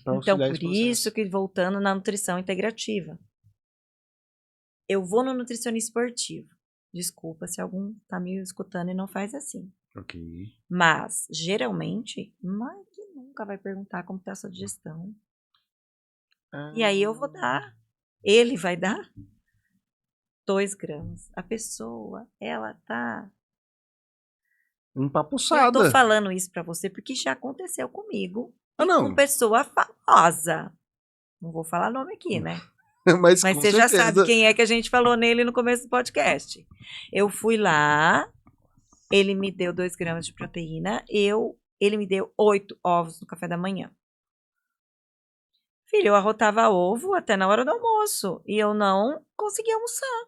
Então, auxiliar por esse processo. isso que, voltando na nutrição integrativa. Eu vou no nutricionista esportivo. Desculpa se algum tá me escutando e não faz assim. Ok. Mas, geralmente, mais que nunca vai perguntar como está a sua digestão. E aí eu vou dar. Ele vai dar 2 gramas. A pessoa, ela tá... Eu tô Empapuçada. falando isso pra você porque já aconteceu comigo. Ah, E não. com pessoa famosa. Não vou falar nome aqui, né? Mas Mas com você já certeza. sabe quem é que a gente falou nele no começo do podcast. Eu fui lá, ele me deu 2 gramas de proteína, ele me deu 8 ovos no café da manhã. Filho, eu arrotava ovo até na hora do almoço e eu não conseguia almoçar.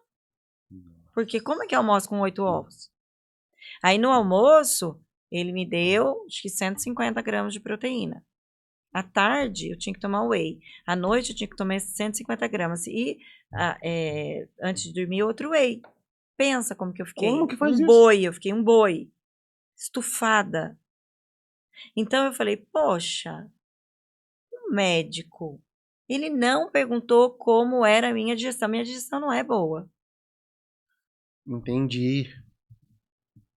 Porque como é que eu almoço com 8 ovos? Aí no almoço, ele me deu, acho que 150 gramas de proteína. À tarde, eu tinha que tomar whey. À noite, eu tinha que tomar 150 gramas. E antes de dormir, outro whey. Pensa como que eu fiquei. Como que faz um isso? boi, eu fiquei um boi. Estufada. Então, eu falei, poxa, um médico, ele não perguntou como era a minha digestão. Minha digestão não é boa. Entendi.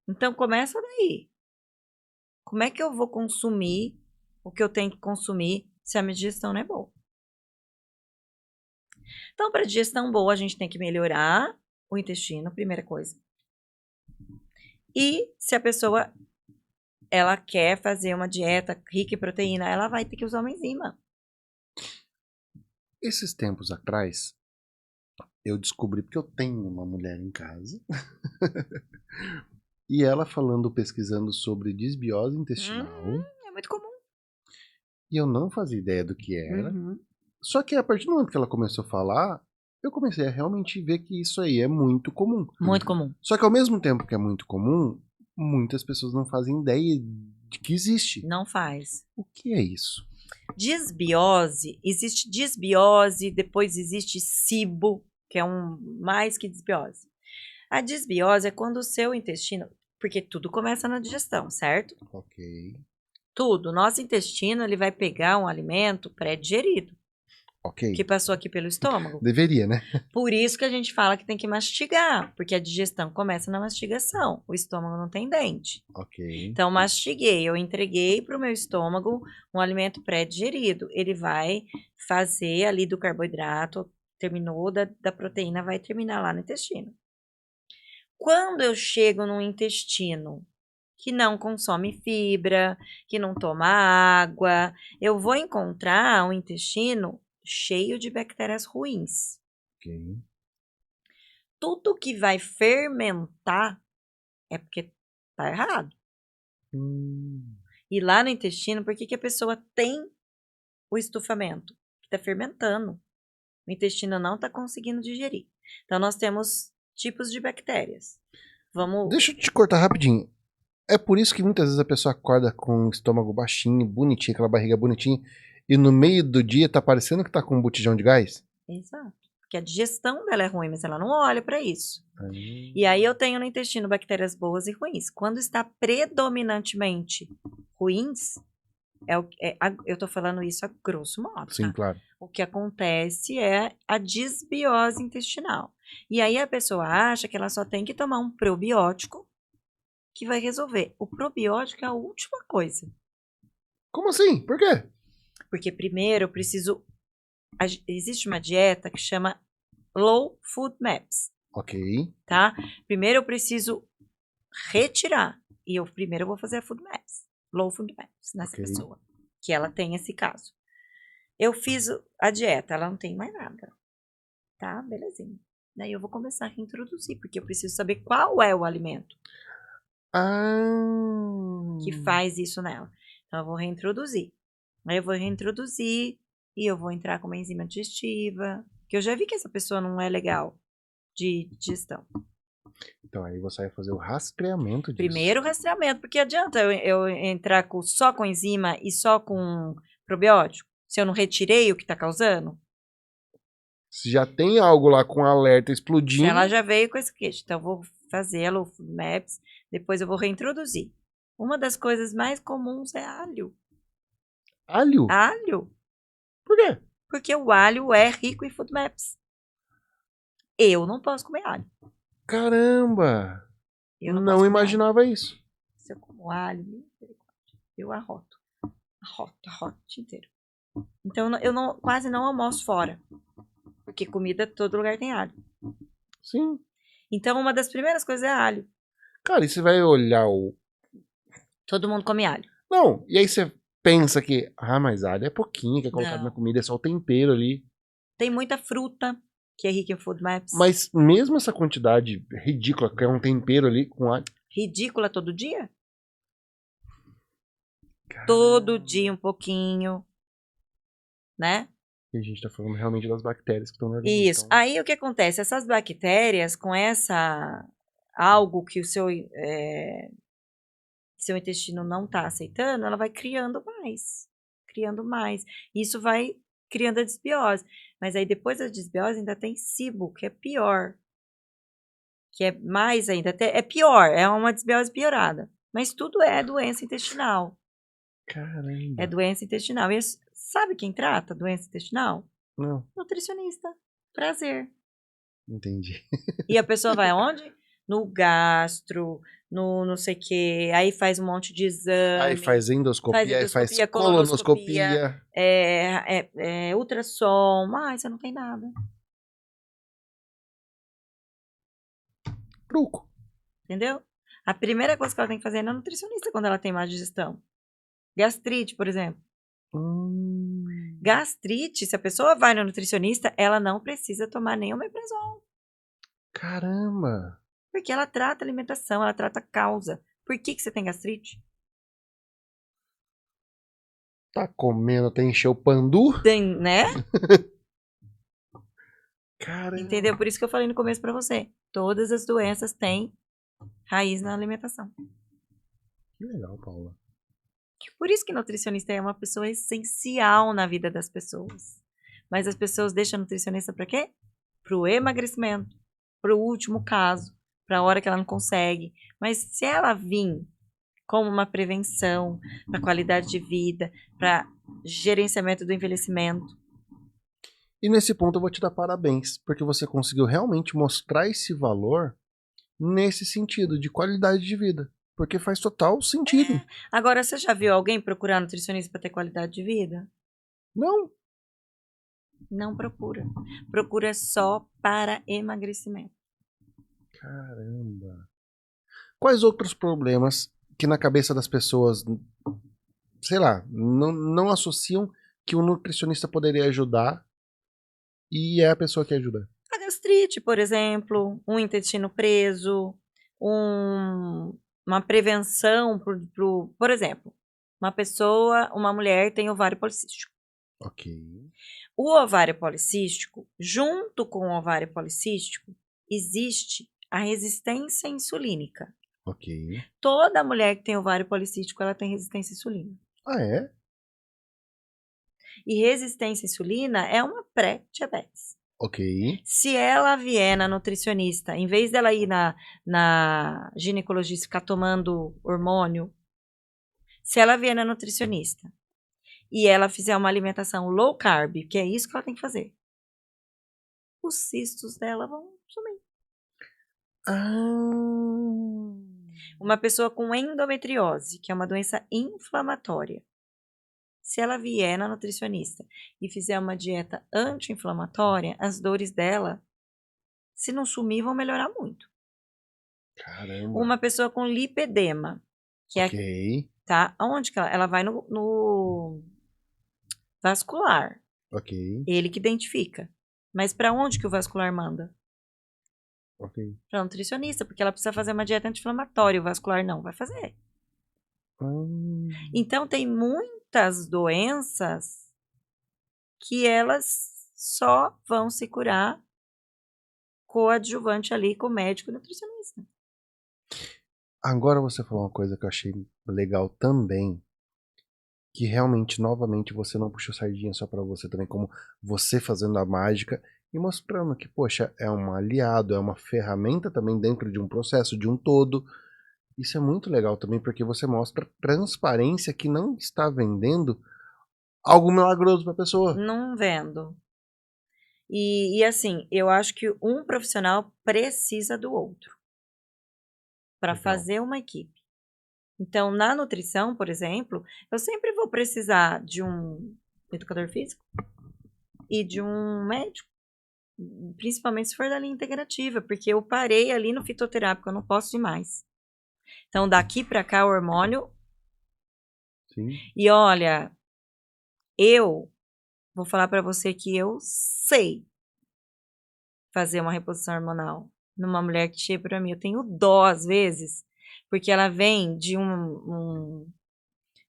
Então, começa daí. Como é que eu vou consumir o que eu tenho que consumir se a minha digestão não é boa? Então, para digestão boa, a gente tem que melhorar o intestino, primeira coisa. E se a pessoa ela quer fazer uma dieta rica em proteína, ela vai ter que usar uma enzima. Esses tempos atrás, eu descobri porque eu tenho uma mulher em casa. E ela pesquisando sobre desbiose intestinal. É muito comum. E eu não fazia ideia do que era. Só que a partir do momento que ela começou a falar, eu comecei a realmente ver que isso aí é muito comum. Muito comum. Só que ao mesmo tempo que é muito comum, muitas pessoas não fazem ideia de que existe. Não faz. O que é isso? Desbiose, existe desbiose, depois existe SIBO, que é mais que desbiose. A desbiose é quando o seu intestino, porque tudo começa na digestão, certo? Ok. Tudo. Nosso intestino, ele vai pegar um alimento pré-digerido, Ok. que passou aqui pelo estômago. Deveria, né? Por isso que a gente fala que tem que mastigar, porque a digestão começa na mastigação. O estômago não tem dente. Ok. Então, mastiguei, eu entreguei para o meu estômago um alimento pré-digerido. Ele vai fazer ali do carboidrato, terminou da proteína, vai terminar lá no intestino. Quando eu chego no intestino que não consome fibra, que não toma água, eu vou encontrar um intestino cheio de bactérias ruins. Ok. Tudo que vai fermentar é porque tá errado. E lá no intestino, por que a pessoa tem o estufamento? Que tá fermentando. O intestino não tá conseguindo digerir. Então, nós temos tipos de bactérias. Deixa eu te cortar rapidinho. É por isso que muitas vezes a pessoa acorda com o estômago baixinho, bonitinho, aquela barriga bonitinha, e no meio do dia tá parecendo que tá com um botijão de gás? Exato. Porque a digestão dela é ruim, mas ela não olha para isso. E aí eu tenho no intestino bactérias boas e ruins. Quando está predominantemente ruins, eu tô falando isso a grosso modo, Sim, tá? claro. O que acontece é a desbiose intestinal. E aí a pessoa acha que ela só tem que tomar um probiótico que vai resolver. O probiótico é a última coisa. Como assim? Por quê? Porque primeiro eu preciso... Existe uma dieta que chama Low Food Maps. Ok. Tá? Primeiro eu preciso retirar E primeiro eu vou fazer a Food Maps, Low Food Maps nessa Ok. pessoa, que ela tem esse caso. Eu fiz a dieta, ela não tem mais nada. Tá, belezinha. Daí eu vou começar a reintroduzir, porque eu preciso saber qual é o alimento que faz isso nela. Então eu vou reintroduzir. Aí eu vou reintroduzir e eu vou entrar com uma enzima digestiva, que eu já vi que essa pessoa não é legal de digestão. Então aí você vai fazer o rastreamento disso. Primeiro o rastreamento, porque adianta eu entrar só com enzima e só com probiótico, se eu não retirei o que está causando? Se já tem algo lá com alerta Se explodindo. ela já veio com esse queijo, então eu vou fazer ela, o Food Maps, depois eu vou reintroduzir. Uma das coisas mais comuns é alho. Alho? Alho? Por quê? Porque o alho é rico em Food Maps. Eu não posso comer alho. Caramba! Eu não Não posso comer imaginava isso. alho. Se eu como alho, eu arroto. Arroto o dia inteiro. Então eu quase não almoço fora. Porque comida, todo lugar tem alho. Sim. Então uma das primeiras coisas é alho. Cara, e você vai olhar o... Todo mundo come alho. Não, e aí você pensa que... Ah, mas alho é pouquinho que é colocado Não. na comida, é só o tempero ali. Tem muita fruta que é rica em Food Maps. Mas mesmo essa quantidade ridícula, que é um tempero ali com alho... Ridícula todo dia? Caramba. Todo dia um pouquinho. Né? E a gente tá falando realmente das bactérias que estão no organismo. Isso. Aí o que acontece? Essas bactérias, com algo que o seu intestino não está aceitando, ela vai criando mais. Criando mais. Isso vai criando a desbiose. Mas aí depois da desbiose ainda tem SIBO, que é pior. Que é mais ainda. É pior. É uma desbiose piorada. Mas tudo é doença intestinal. Caramba. É doença intestinal. E sabe quem trata doença intestinal? Não, Nutricionista. Prazer. entendi. E a pessoa vai aonde? No gastro, no não sei o quê. Aí faz um monte de exame. Aí faz endoscopia, aí faz endoscopia, colonoscopia. Ultrassom. Ai, você não tem nada. Truco. Entendeu? A primeira coisa que ela tem que fazer é na nutricionista quando ela tem má digestão. Gastrite, por exemplo. Gastrite, se a pessoa vai no nutricionista, ela não precisa tomar nem omeprazol. Caramba. Porque ela trata a alimentação, ela trata a causa. Por que você tem gastrite? Tá comendo até encher o pandu? Tem, né? Caramba. Entendeu? Por isso que eu falei no começo pra você. Todas as doenças têm raiz na alimentação. Que legal, Paula. Por isso que nutricionista é uma pessoa essencial na vida das pessoas. Mas as pessoas deixam a nutricionista para quê? Para o emagrecimento, para o último caso, para a hora que ela não consegue. Mas se ela vir como uma prevenção para qualidade de vida, para gerenciamento do envelhecimento. E nesse ponto eu vou te dar parabéns, porque você conseguiu realmente mostrar esse valor nesse sentido de qualidade de vida. Porque faz total sentido. Agora, você já viu alguém procurar nutricionista para ter qualidade de vida? Não. Não procura. Procura só para emagrecimento. Caramba. Quais outros problemas que na cabeça das pessoas, sei lá, não associam que um nutricionista poderia ajudar e é a pessoa que ajuda? A gastrite, por exemplo, um intestino preso, uma prevenção, por exemplo, uma mulher tem ovário policístico. Ok. O ovário policístico, junto com o ovário policístico, existe a resistência insulínica. Ok. Toda mulher que tem ovário policístico, ela tem resistência à insulina. Ah, é? E resistência à insulina é uma pré-diabetes. Ok. Se ela vier na nutricionista, em vez dela ir na ginecologista ficar tomando hormônio, se ela vier na nutricionista e ela fizer uma alimentação low carb, que é isso que ela tem que fazer, os cistos dela vão sumir. Uma pessoa com endometriose, que é uma doença inflamatória, se ela vier na nutricionista e fizer uma dieta anti-inflamatória, as dores dela, se não sumir, vão melhorar muito. Caramba. Uma pessoa com lipedema, Que é, Ok, tá? Aonde que ela vai no vascular. ok, Ele que identifica. Mas para onde que o vascular manda? ok. Para nutricionista, porque ela precisa fazer uma dieta anti-inflamatória, o vascular não vai fazer. Hum, Então tem muitas doenças que elas só vão se curar coadjuvante ali com o médico e nutricionista. Agora você falou uma coisa que eu achei legal também, que realmente, novamente, você não puxou sardinha só pra você também, como você fazendo a mágica e mostrando que, poxa, é um aliado, é uma ferramenta também dentro de um processo, de um todo. Isso é muito legal também, porque você mostra transparência que não está vendendo algo milagroso pra pessoa. Não vendo. E assim, eu acho que um profissional precisa do outro para Legal. fazer uma equipe. Então, na nutrição, por exemplo, eu sempre vou precisar de um educador físico e de um médico, principalmente se for da linha integrativa, porque eu parei ali no fitoterápico, eu não posso ir mais. Então, daqui para cá, o hormônio. Sim. E olha, eu vou falar para você que eu sei fazer uma reposição hormonal numa mulher que chega para mim. Eu tenho dó às vezes, porque ela vem de um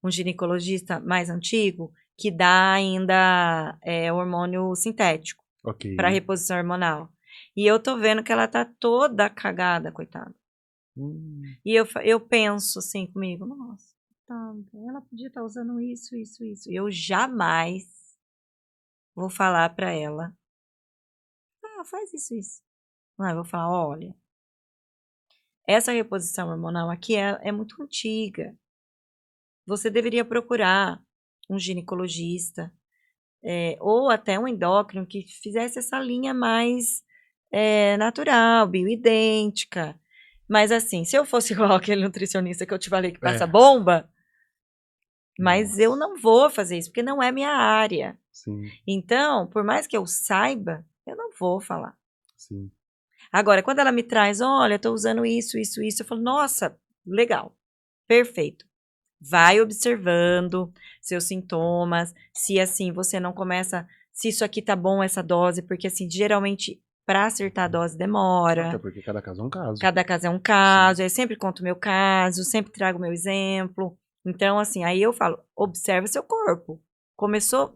ginecologista mais antigo que dá ainda hormônio sintético Ok. para reposição hormonal. E eu tô vendo que ela tá toda cagada, coitada. E eu penso assim comigo, nossa, ela podia estar usando isso, isso, isso. Eu jamais vou falar para ela, faz isso, isso. Não, eu vou falar, olha, essa reposição hormonal aqui é muito antiga. Você deveria procurar um ginecologista, ou até um endócrino que fizesse essa linha mais natural, bioidêntica. Mas assim, se eu fosse igual aquele nutricionista que eu te falei que passa bomba, mas eu não vou fazer isso, porque não é minha área. Sim, Então, por mais que eu saiba, eu não vou falar. sim. Agora, quando ela me traz, olha, estou usando isso, isso, isso, eu falo, nossa, legal, perfeito. Vai observando seus sintomas, se assim você não começa, se isso aqui tá bom essa dose, porque assim, geralmente para acertar a dose demora. Até porque cada caso é um caso. Cada caso é um caso, eu sempre conto o meu caso, sempre trago o meu exemplo. Então, assim, aí eu falo, observa seu corpo. Começou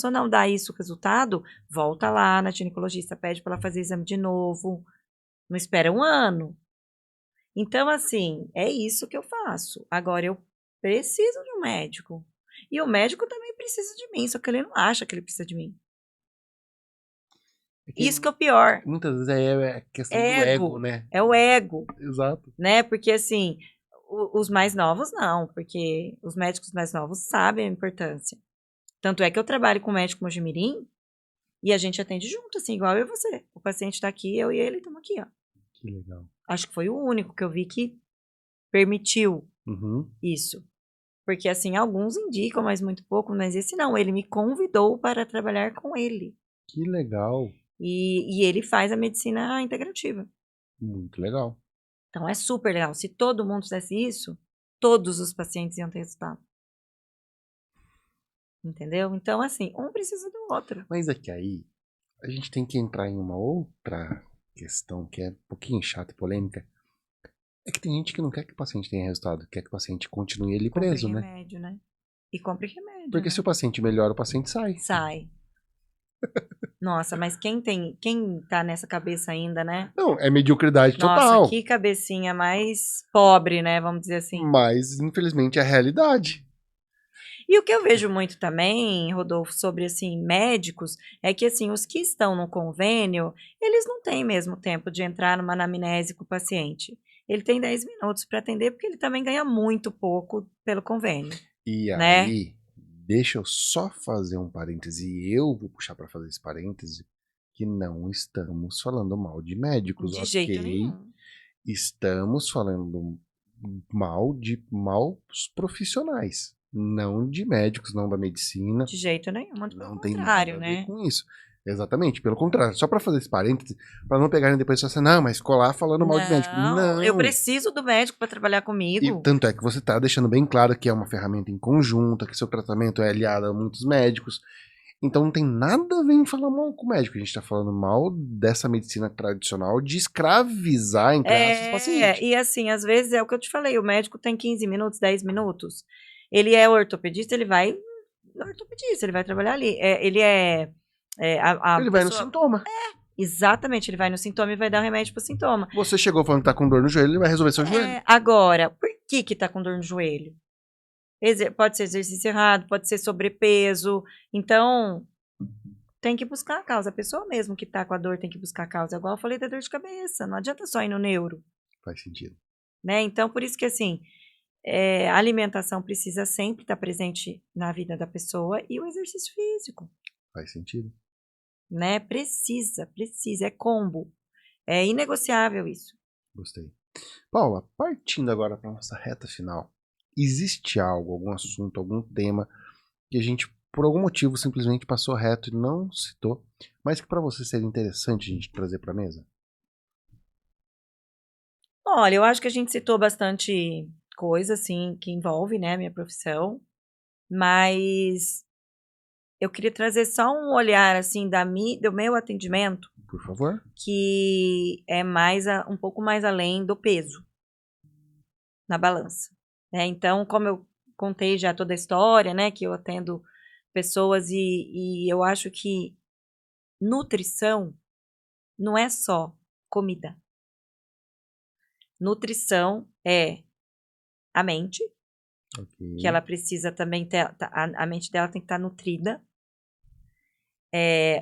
a não dar isso o resultado, volta lá na ginecologista, pede para ela fazer exame de novo. Não espera um ano. Então, assim, é isso que eu faço. Agora, eu preciso de um médico. E o médico também precisa de mim, só que ele não acha que ele precisa de mim. É que Isso que é o pior. muitas vezes é questão do ego, né? É o ego, Exato. né? Porque, assim, os mais novos não, porque os médicos mais novos sabem a importância. Tanto é que eu trabalho com o médico Mojimirim e a gente atende junto, assim, igual eu e você. O paciente tá aqui, eu e ele estamos aqui, ó. Que legal. Acho que foi o único que eu vi que permitiu Uhum. isso. Porque, assim, alguns indicam, mas muito pouco, mas esse não. Ele me convidou para trabalhar com ele. Que legal. E ele faz a medicina integrativa. Muito legal. Então, é super legal. Se todo mundo fizesse isso, todos os pacientes iam ter resultado. Entendeu? Então, assim, um precisa do outro. Mas é que aí a gente tem que entrar em uma outra questão que é um pouquinho chata e polêmica. É que tem gente que não quer que o paciente tenha resultado, quer que o paciente continue ali Compre preso, né? remédio, né? E compre remédio, Porque né? se o paciente melhora, o paciente sai. Sai. Nossa, mas quem tá nessa cabeça ainda, né? Não, é mediocridade Nossa, total. que cabecinha mais pobre, né? Vamos dizer assim. Mas, infelizmente, é a realidade. E o que eu vejo muito também, Rodolfo, sobre assim médicos, é que assim os que estão no convênio, eles não têm mesmo tempo de entrar numa anamnese com o paciente. Ele tem 10 minutos para atender porque ele também ganha muito pouco pelo convênio, E né? aí, deixa eu só fazer um parêntese, e eu vou puxar para fazer esse parêntese, que não estamos falando mal de médicos, De ok? jeito nenhum. Estamos falando mal de maus profissionais, não de médicos, não da medicina. De jeito nenhum, muito pelo Não tem contrário, nada a ver né? com isso. Exatamente, pelo contrário. Só pra fazer esse parêntese, pra não pegarem depois e falar assim, não, mas ficou lá falando mal de médico. Não. Eu preciso do médico pra trabalhar E comigo. tanto é que você tá deixando bem claro que é uma ferramenta em conjunta, que seu tratamento é aliado a muitos médicos. Então não tem nada a ver em falar mal com o médico. A gente tá falando mal dessa medicina tradicional de escravizar, entre aspas, os pacientes. E assim, às vezes é o que eu te falei, o médico tem 15 minutos, 10 minutos. Ele é ortopedista, ele vai no ortopedista, ele vai trabalhar ali. Ele Ele vai no sintoma. Exatamente, ele vai no sintoma e vai dar remédio pro sintoma. Você chegou falando que tá com dor no joelho, ele vai resolver seu joelho. Agora, por que tá com dor no joelho? Pode ser exercício errado, pode ser sobrepeso. Então, tem que buscar a causa. A pessoa mesmo que tá com a dor tem que buscar a causa. Igual eu falei da dor de cabeça. Não adianta só ir no neuro. Faz sentido. Né? Então, por isso que assim, a alimentação precisa sempre estar presente na vida da pessoa e o exercício físico. Faz sentido. Né? Precisa. É combo. É inegociável isso. Gostei. Paula, partindo agora para nossa reta final, existe algo, algum assunto, algum tema que a gente, por algum motivo, simplesmente passou reto e não citou, mas que para você seria interessante a gente trazer para a mesa? Olha, eu acho que a gente citou bastante coisa, assim, que envolve, né, a minha profissão, mas eu queria trazer só um olhar, assim, do meu atendimento, Por favor. que é um pouco mais além do peso na balança. Né? Então, como eu contei já toda a história, né, que eu atendo pessoas e eu acho que nutrição não é só comida. Nutrição é a mente, que ela precisa também ter, a mente dela tem que estar nutrida,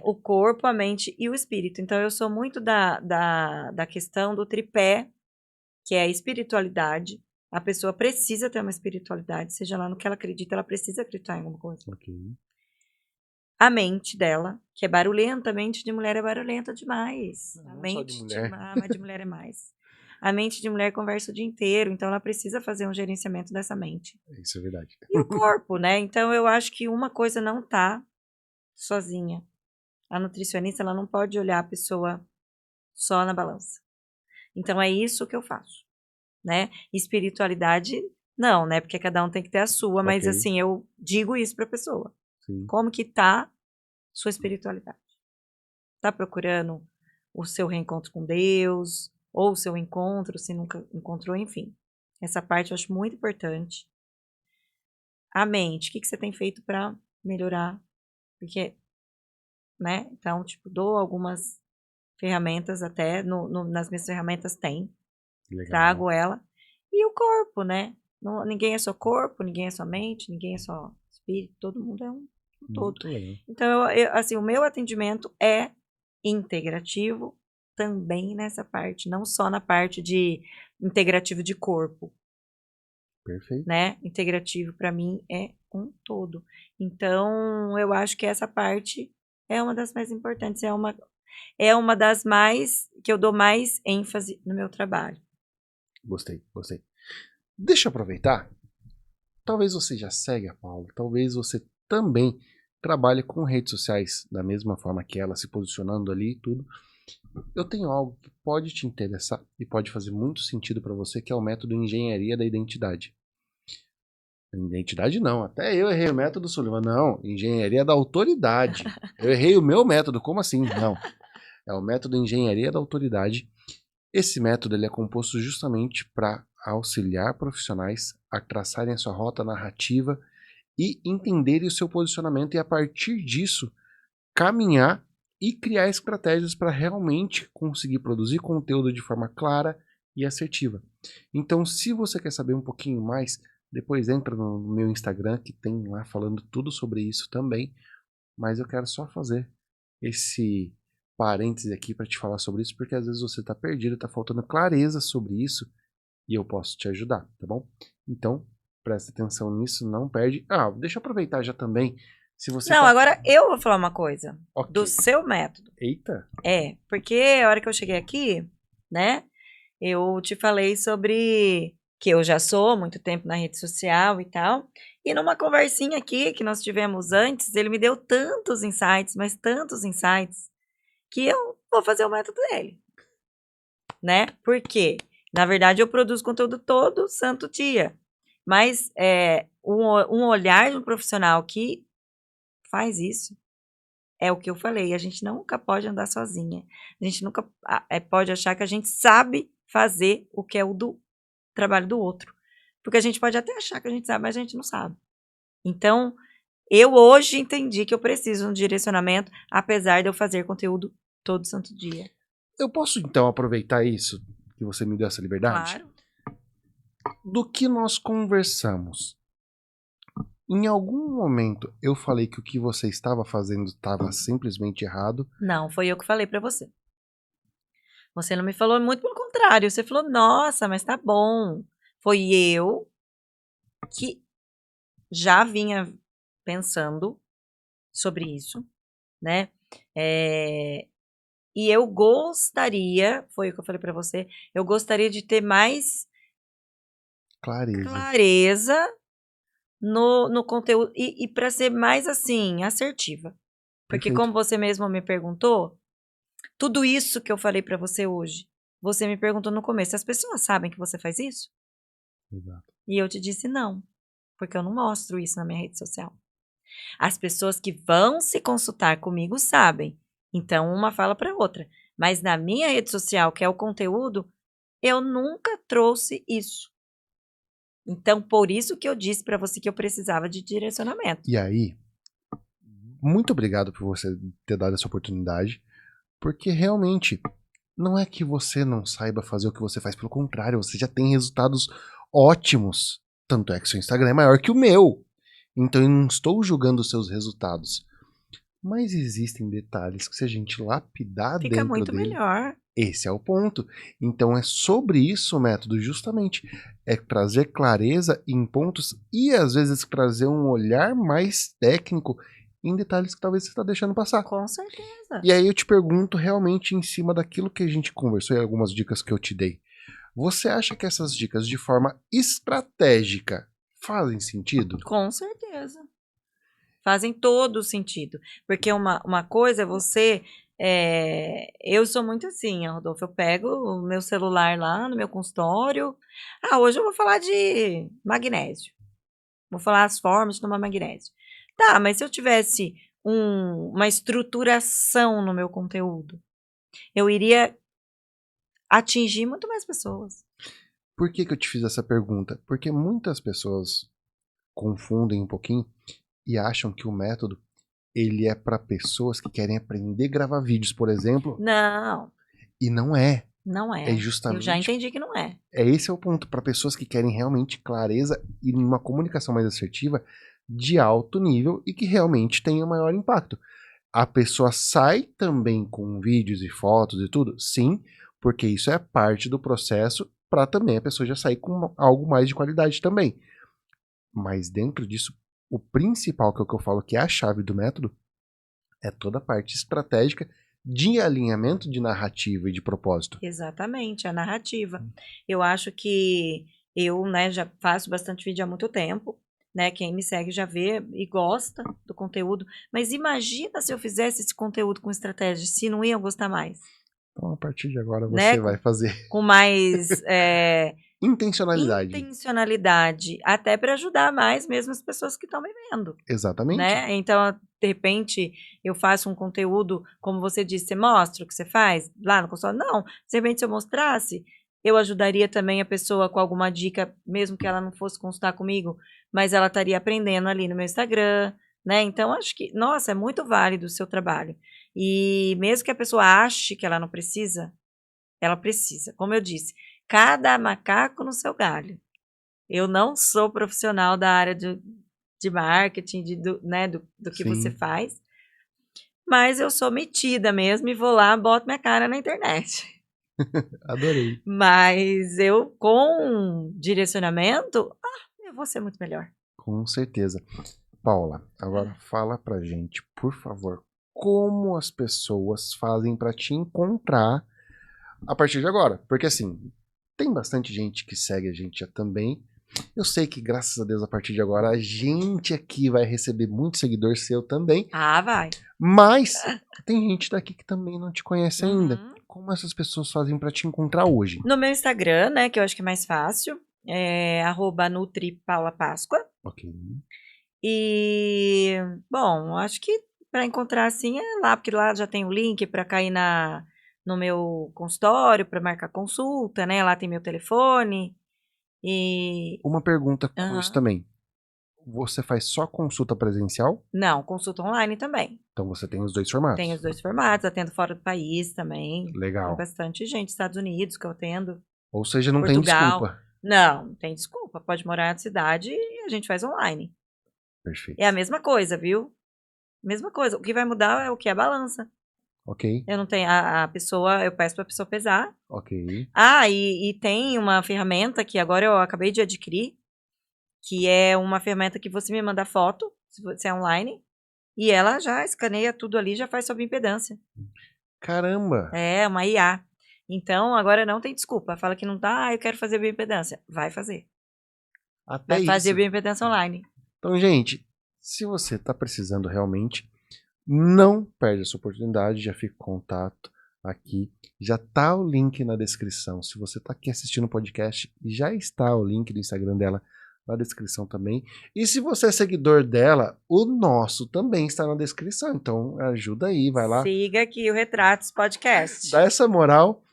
o corpo, a mente e o espírito. Então, eu sou muito da questão do tripé, que é a espiritualidade. A pessoa precisa ter uma espiritualidade, seja lá no que ela acredita, ela precisa acreditar em alguma coisa. A mente dela, que é barulhenta, a mente de mulher é barulhenta demais. Não mente só de mulher. Mas de mulher é mais. A mente de mulher conversa o dia inteiro, então ela precisa fazer um gerenciamento dessa mente. Isso é verdade. E o corpo, né? Então eu acho que uma coisa não tá sozinha. A nutricionista, ela não pode olhar a pessoa só na balança. Então é isso que eu faço, né? Espiritualidade, não, né? Porque cada um tem que ter a sua, mas assim, eu digo isso pra pessoa. Sim. Como que tá sua espiritualidade? Tá procurando o seu reencontro com Deus? Ou o seu encontro, se nunca encontrou, enfim. Essa parte eu acho muito importante. A mente, o que você tem feito para melhorar? Porque, né? Então, tipo, dou algumas ferramentas até, nas minhas ferramentas tem. Legal. Trago ela. E o corpo, né? Ninguém é só corpo, ninguém é só mente, ninguém é só espírito, todo mundo é um todo. Legal. Então, assim, o meu atendimento é integrativo, também nessa parte, não só na parte de integrativo de corpo. Perfeito. Né? Integrativo para mim é um todo. Então, eu acho que essa parte é uma das mais importantes, é uma das mais que eu dou mais ênfase no meu trabalho. Gostei. Deixa eu aproveitar. Talvez você já segue a Paula, talvez você também trabalhe com redes sociais da mesma forma que ela, se posicionando ali e tudo. Eu tenho algo que pode te interessar e pode fazer muito sentido para você, que é o método Engenharia da Identidade. Identidade não, até eu errei o método, Sullivan. Não, Engenharia da Autoridade. Eu errei o meu método, como assim? Não. É o método Engenharia da Autoridade. Esse método ele é composto justamente para auxiliar profissionais a traçarem a sua rota narrativa e entenderem o seu posicionamento e, a partir disso, caminhar e criar estratégias para realmente conseguir produzir conteúdo de forma clara e assertiva. Então, se você quer saber um pouquinho mais, depois entra no meu Instagram, que tem lá falando tudo sobre isso também, mas eu quero só fazer esse parêntese aqui para te falar sobre isso, porque às vezes você está perdido, está faltando clareza sobre isso, e eu posso te ajudar, tá bom? Então, presta atenção nisso, não perde. Deixa eu aproveitar já também. Se você agora eu vou falar uma coisa. Okay. Do seu método. Eita! Porque a hora que eu cheguei aqui, né, eu te falei sobre que eu já sou há muito tempo na rede social e tal. E numa conversinha aqui que nós tivemos antes, ele me deu tantos insights, mas tantos insights, que eu vou fazer o método dele, né? Por quê? Na verdade, eu produzo conteúdo todo santo dia. Mas um olhar de um profissional que faz isso é o que eu falei. A gente nunca pode andar sozinha. A gente nunca pode achar que a gente sabe fazer o que é o trabalho do outro. Porque a gente pode até achar que a gente sabe, mas a gente não sabe. Então, eu hoje entendi que eu preciso de um direcionamento, apesar de eu fazer conteúdo todo santo dia. Eu posso, então, aproveitar isso, que você me deu essa liberdade? Claro. Do que nós conversamos, em algum momento eu falei que o que você estava fazendo estava simplesmente errado? Não, foi eu que falei pra você. Você não me falou, muito pelo contrário. Você falou, nossa, mas tá bom. Foi eu que já vinha pensando sobre isso, né? E eu gostaria, foi o que eu falei pra você, eu gostaria de ter mais clareza no conteúdo e para ser mais assim, assertiva. Porque Perfeito. como você mesmo me perguntou, tudo isso que eu falei pra você hoje, você me perguntou no começo, as pessoas sabem que você faz isso? Exato. E eu te disse não, porque eu não mostro isso na minha rede social. As pessoas que vão se consultar comigo sabem. Então uma fala para outra. Mas na minha rede social, que é o conteúdo, eu nunca trouxe isso. Então por isso que eu disse para você que eu precisava de direcionamento. E aí, muito obrigado por você ter dado essa oportunidade, porque realmente não é que você não saiba fazer o que você faz, pelo contrário, você já tem resultados ótimos. Tanto é que seu Instagram é maior que o meu. Então eu não estou julgando os seus resultados. Mas existem detalhes que se a gente lapidar Fica dentro muito dele, melhor. esse é o ponto. Então é sobre isso o método, justamente. É trazer clareza em pontos e às vezes trazer um olhar mais técnico em detalhes que talvez você está deixando passar. Com certeza. E aí eu te pergunto realmente em cima daquilo que a gente conversou e algumas dicas que eu te dei. Você acha que essas dicas de forma estratégica fazem sentido? Com certeza. Fazem todo sentido. Porque uma coisa é você. Eu sou muito assim, Rodolfo. Eu pego o meu celular lá no meu consultório. Hoje eu vou falar de magnésio. Vou falar as formas de tomar magnésio. Tá, mas se eu tivesse uma estruturação no meu conteúdo, eu iria atingir muito mais pessoas. Por que eu te fiz essa pergunta? Porque muitas pessoas confundem um pouquinho e acham que o método ele é para pessoas que querem aprender a gravar vídeos, por exemplo, Não, e não é. não É é. Eu já justamente entendi que não é. esse é o ponto para pessoas que querem realmente clareza e uma comunicação mais assertiva de alto nível e que realmente tenha maior impacto. A pessoa sai também com vídeos e fotos e tudo? Sim, porque isso é parte do processo para também a pessoa já sair com algo mais de qualidade também. Mas dentro disso, o principal, que é o que eu falo que é a chave do método, é toda a parte estratégica de alinhamento de narrativa e de propósito. Exatamente, a narrativa. Eu acho que eu, né, já faço bastante vídeo há muito tempo, né? Quem me segue já vê e gosta do conteúdo. Mas imagina se eu fizesse esse conteúdo com estratégia, se não iam gostar mais, Então, a partir de agora, né? você vai fazer Com mais intencionalidade. intencionalidade, até para ajudar mais mesmo as pessoas que estão me vendo, Exatamente. né? Então, de repente, eu faço um conteúdo, como você disse, você mostra o que você faz lá no consultório? Não, de repente, se eu mostrasse, eu ajudaria também a pessoa com alguma dica, mesmo que ela não fosse consultar comigo, mas ela estaria aprendendo ali no meu Instagram, né? Então, acho que, nossa, é muito válido o seu trabalho. E mesmo que a pessoa ache que ela não precisa, ela precisa. Como eu disse, cada macaco no seu galho. Eu não sou profissional da área de marketing, né, do que você Sim, faz, mas eu sou metida mesmo e vou lá, boto minha cara na internet. adorei. Mas eu, com direcionamento, eu vou ser muito melhor. Com certeza. Paula, agora fala pra gente, por favor, como as pessoas fazem pra te encontrar a partir de agora? Porque assim, Tem bastante gente que segue a gente já também. Eu sei que, graças a Deus, a partir de agora, a gente aqui vai receber muito seguidor seu também. Ah, vai. Mas tem gente daqui que também não te conhece ainda. Uhum. Como essas pessoas fazem pra te encontrar hoje? No meu Instagram, né, que eu acho que é mais fácil, é @NutriPaulaPáscoa. Ok. E, bom, acho que para encontrar assim é lá, porque lá já tem o link para cair no meu consultório, para marcar consulta, né? Lá tem meu telefone. E. Uma pergunta com isso Aham. também. Você faz só consulta presencial? Não, consulta online também. Então você tem os dois Tem formatos. os dois formatos, atendo fora do país também. Tem Legal. bastante gente, Estados Unidos que eu atendo, Ou seja, não tem Portugal. desculpa. Não tem desculpa. Pode morar na cidade e a gente faz online. Perfeito. É a mesma coisa, viu? Mesma coisa. O que vai mudar é o que? A balança. Ok, Eu não tenho a pessoa, eu peço pra pessoa pesar. ok. Ah, e tem uma ferramenta que agora eu acabei de adquirir, que é uma ferramenta que você me manda foto, se é online, e ela já escaneia tudo ali, já faz sua bioimpedância. Caramba! É, uma IA. Então, agora não tem desculpa. Fala que não tá, eu quero fazer bioimpedância. Vai fazer. Até Vai fazer isso. bioimpedância online. Então, gente, se você tá precisando realmente, não perde essa oportunidade, já fica o contato aqui. Já tá o link na descrição. Se você tá aqui assistindo o podcast, já está o link do Instagram dela na descrição também. E se você é seguidor dela, o nosso também está na descrição. Então ajuda aí, vai lá, Siga aqui o Retratos Podcast. dá essa moral.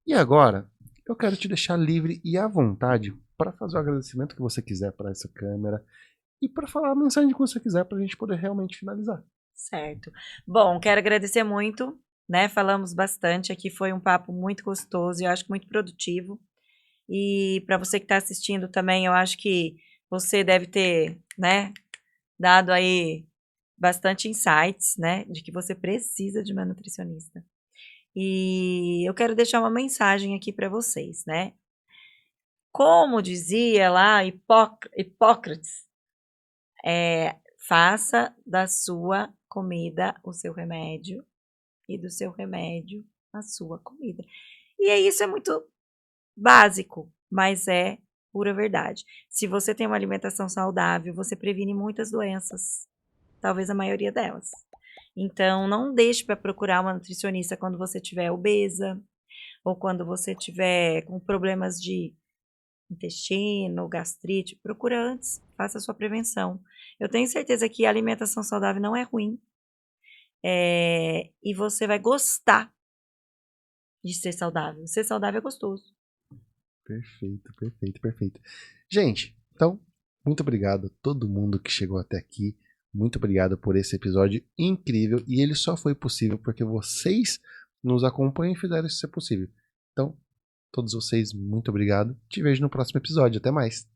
E agora, eu quero te deixar livre e à vontade para fazer o agradecimento que você quiser para essa câmera e para falar a mensagem que você quiser para a gente poder realmente finalizar. Certo. Bom, quero agradecer muito, né? Falamos bastante aqui, foi um papo muito gostoso e eu acho que muito produtivo. E para você que está assistindo também, eu acho que você deve ter, né, dado aí bastante insights, né, de que você precisa de uma nutricionista. E eu quero deixar uma mensagem aqui para vocês, né? Como dizia lá Hipócrates, faça da sua comida o seu remédio e do seu remédio a sua comida. E isso é muito básico, mas é pura verdade. Se você tem uma alimentação saudável, você previne muitas doenças, talvez a maioria delas. Então, não deixe para procurar uma nutricionista quando você estiver obesa ou quando você estiver com problemas de intestino, gastrite. Procura antes, faça a sua prevenção. Eu tenho certeza que a alimentação saudável não é ruim. E você vai gostar de ser saudável. Ser saudável é gostoso. Perfeito, perfeito, perfeito. Gente, então, muito obrigado a todo mundo que chegou até aqui. Muito obrigado por esse episódio incrível. E ele só foi possível porque vocês nos acompanham e fizeram isso ser possível. Então, todos vocês, muito obrigado. Te vejo no próximo episódio. Até mais.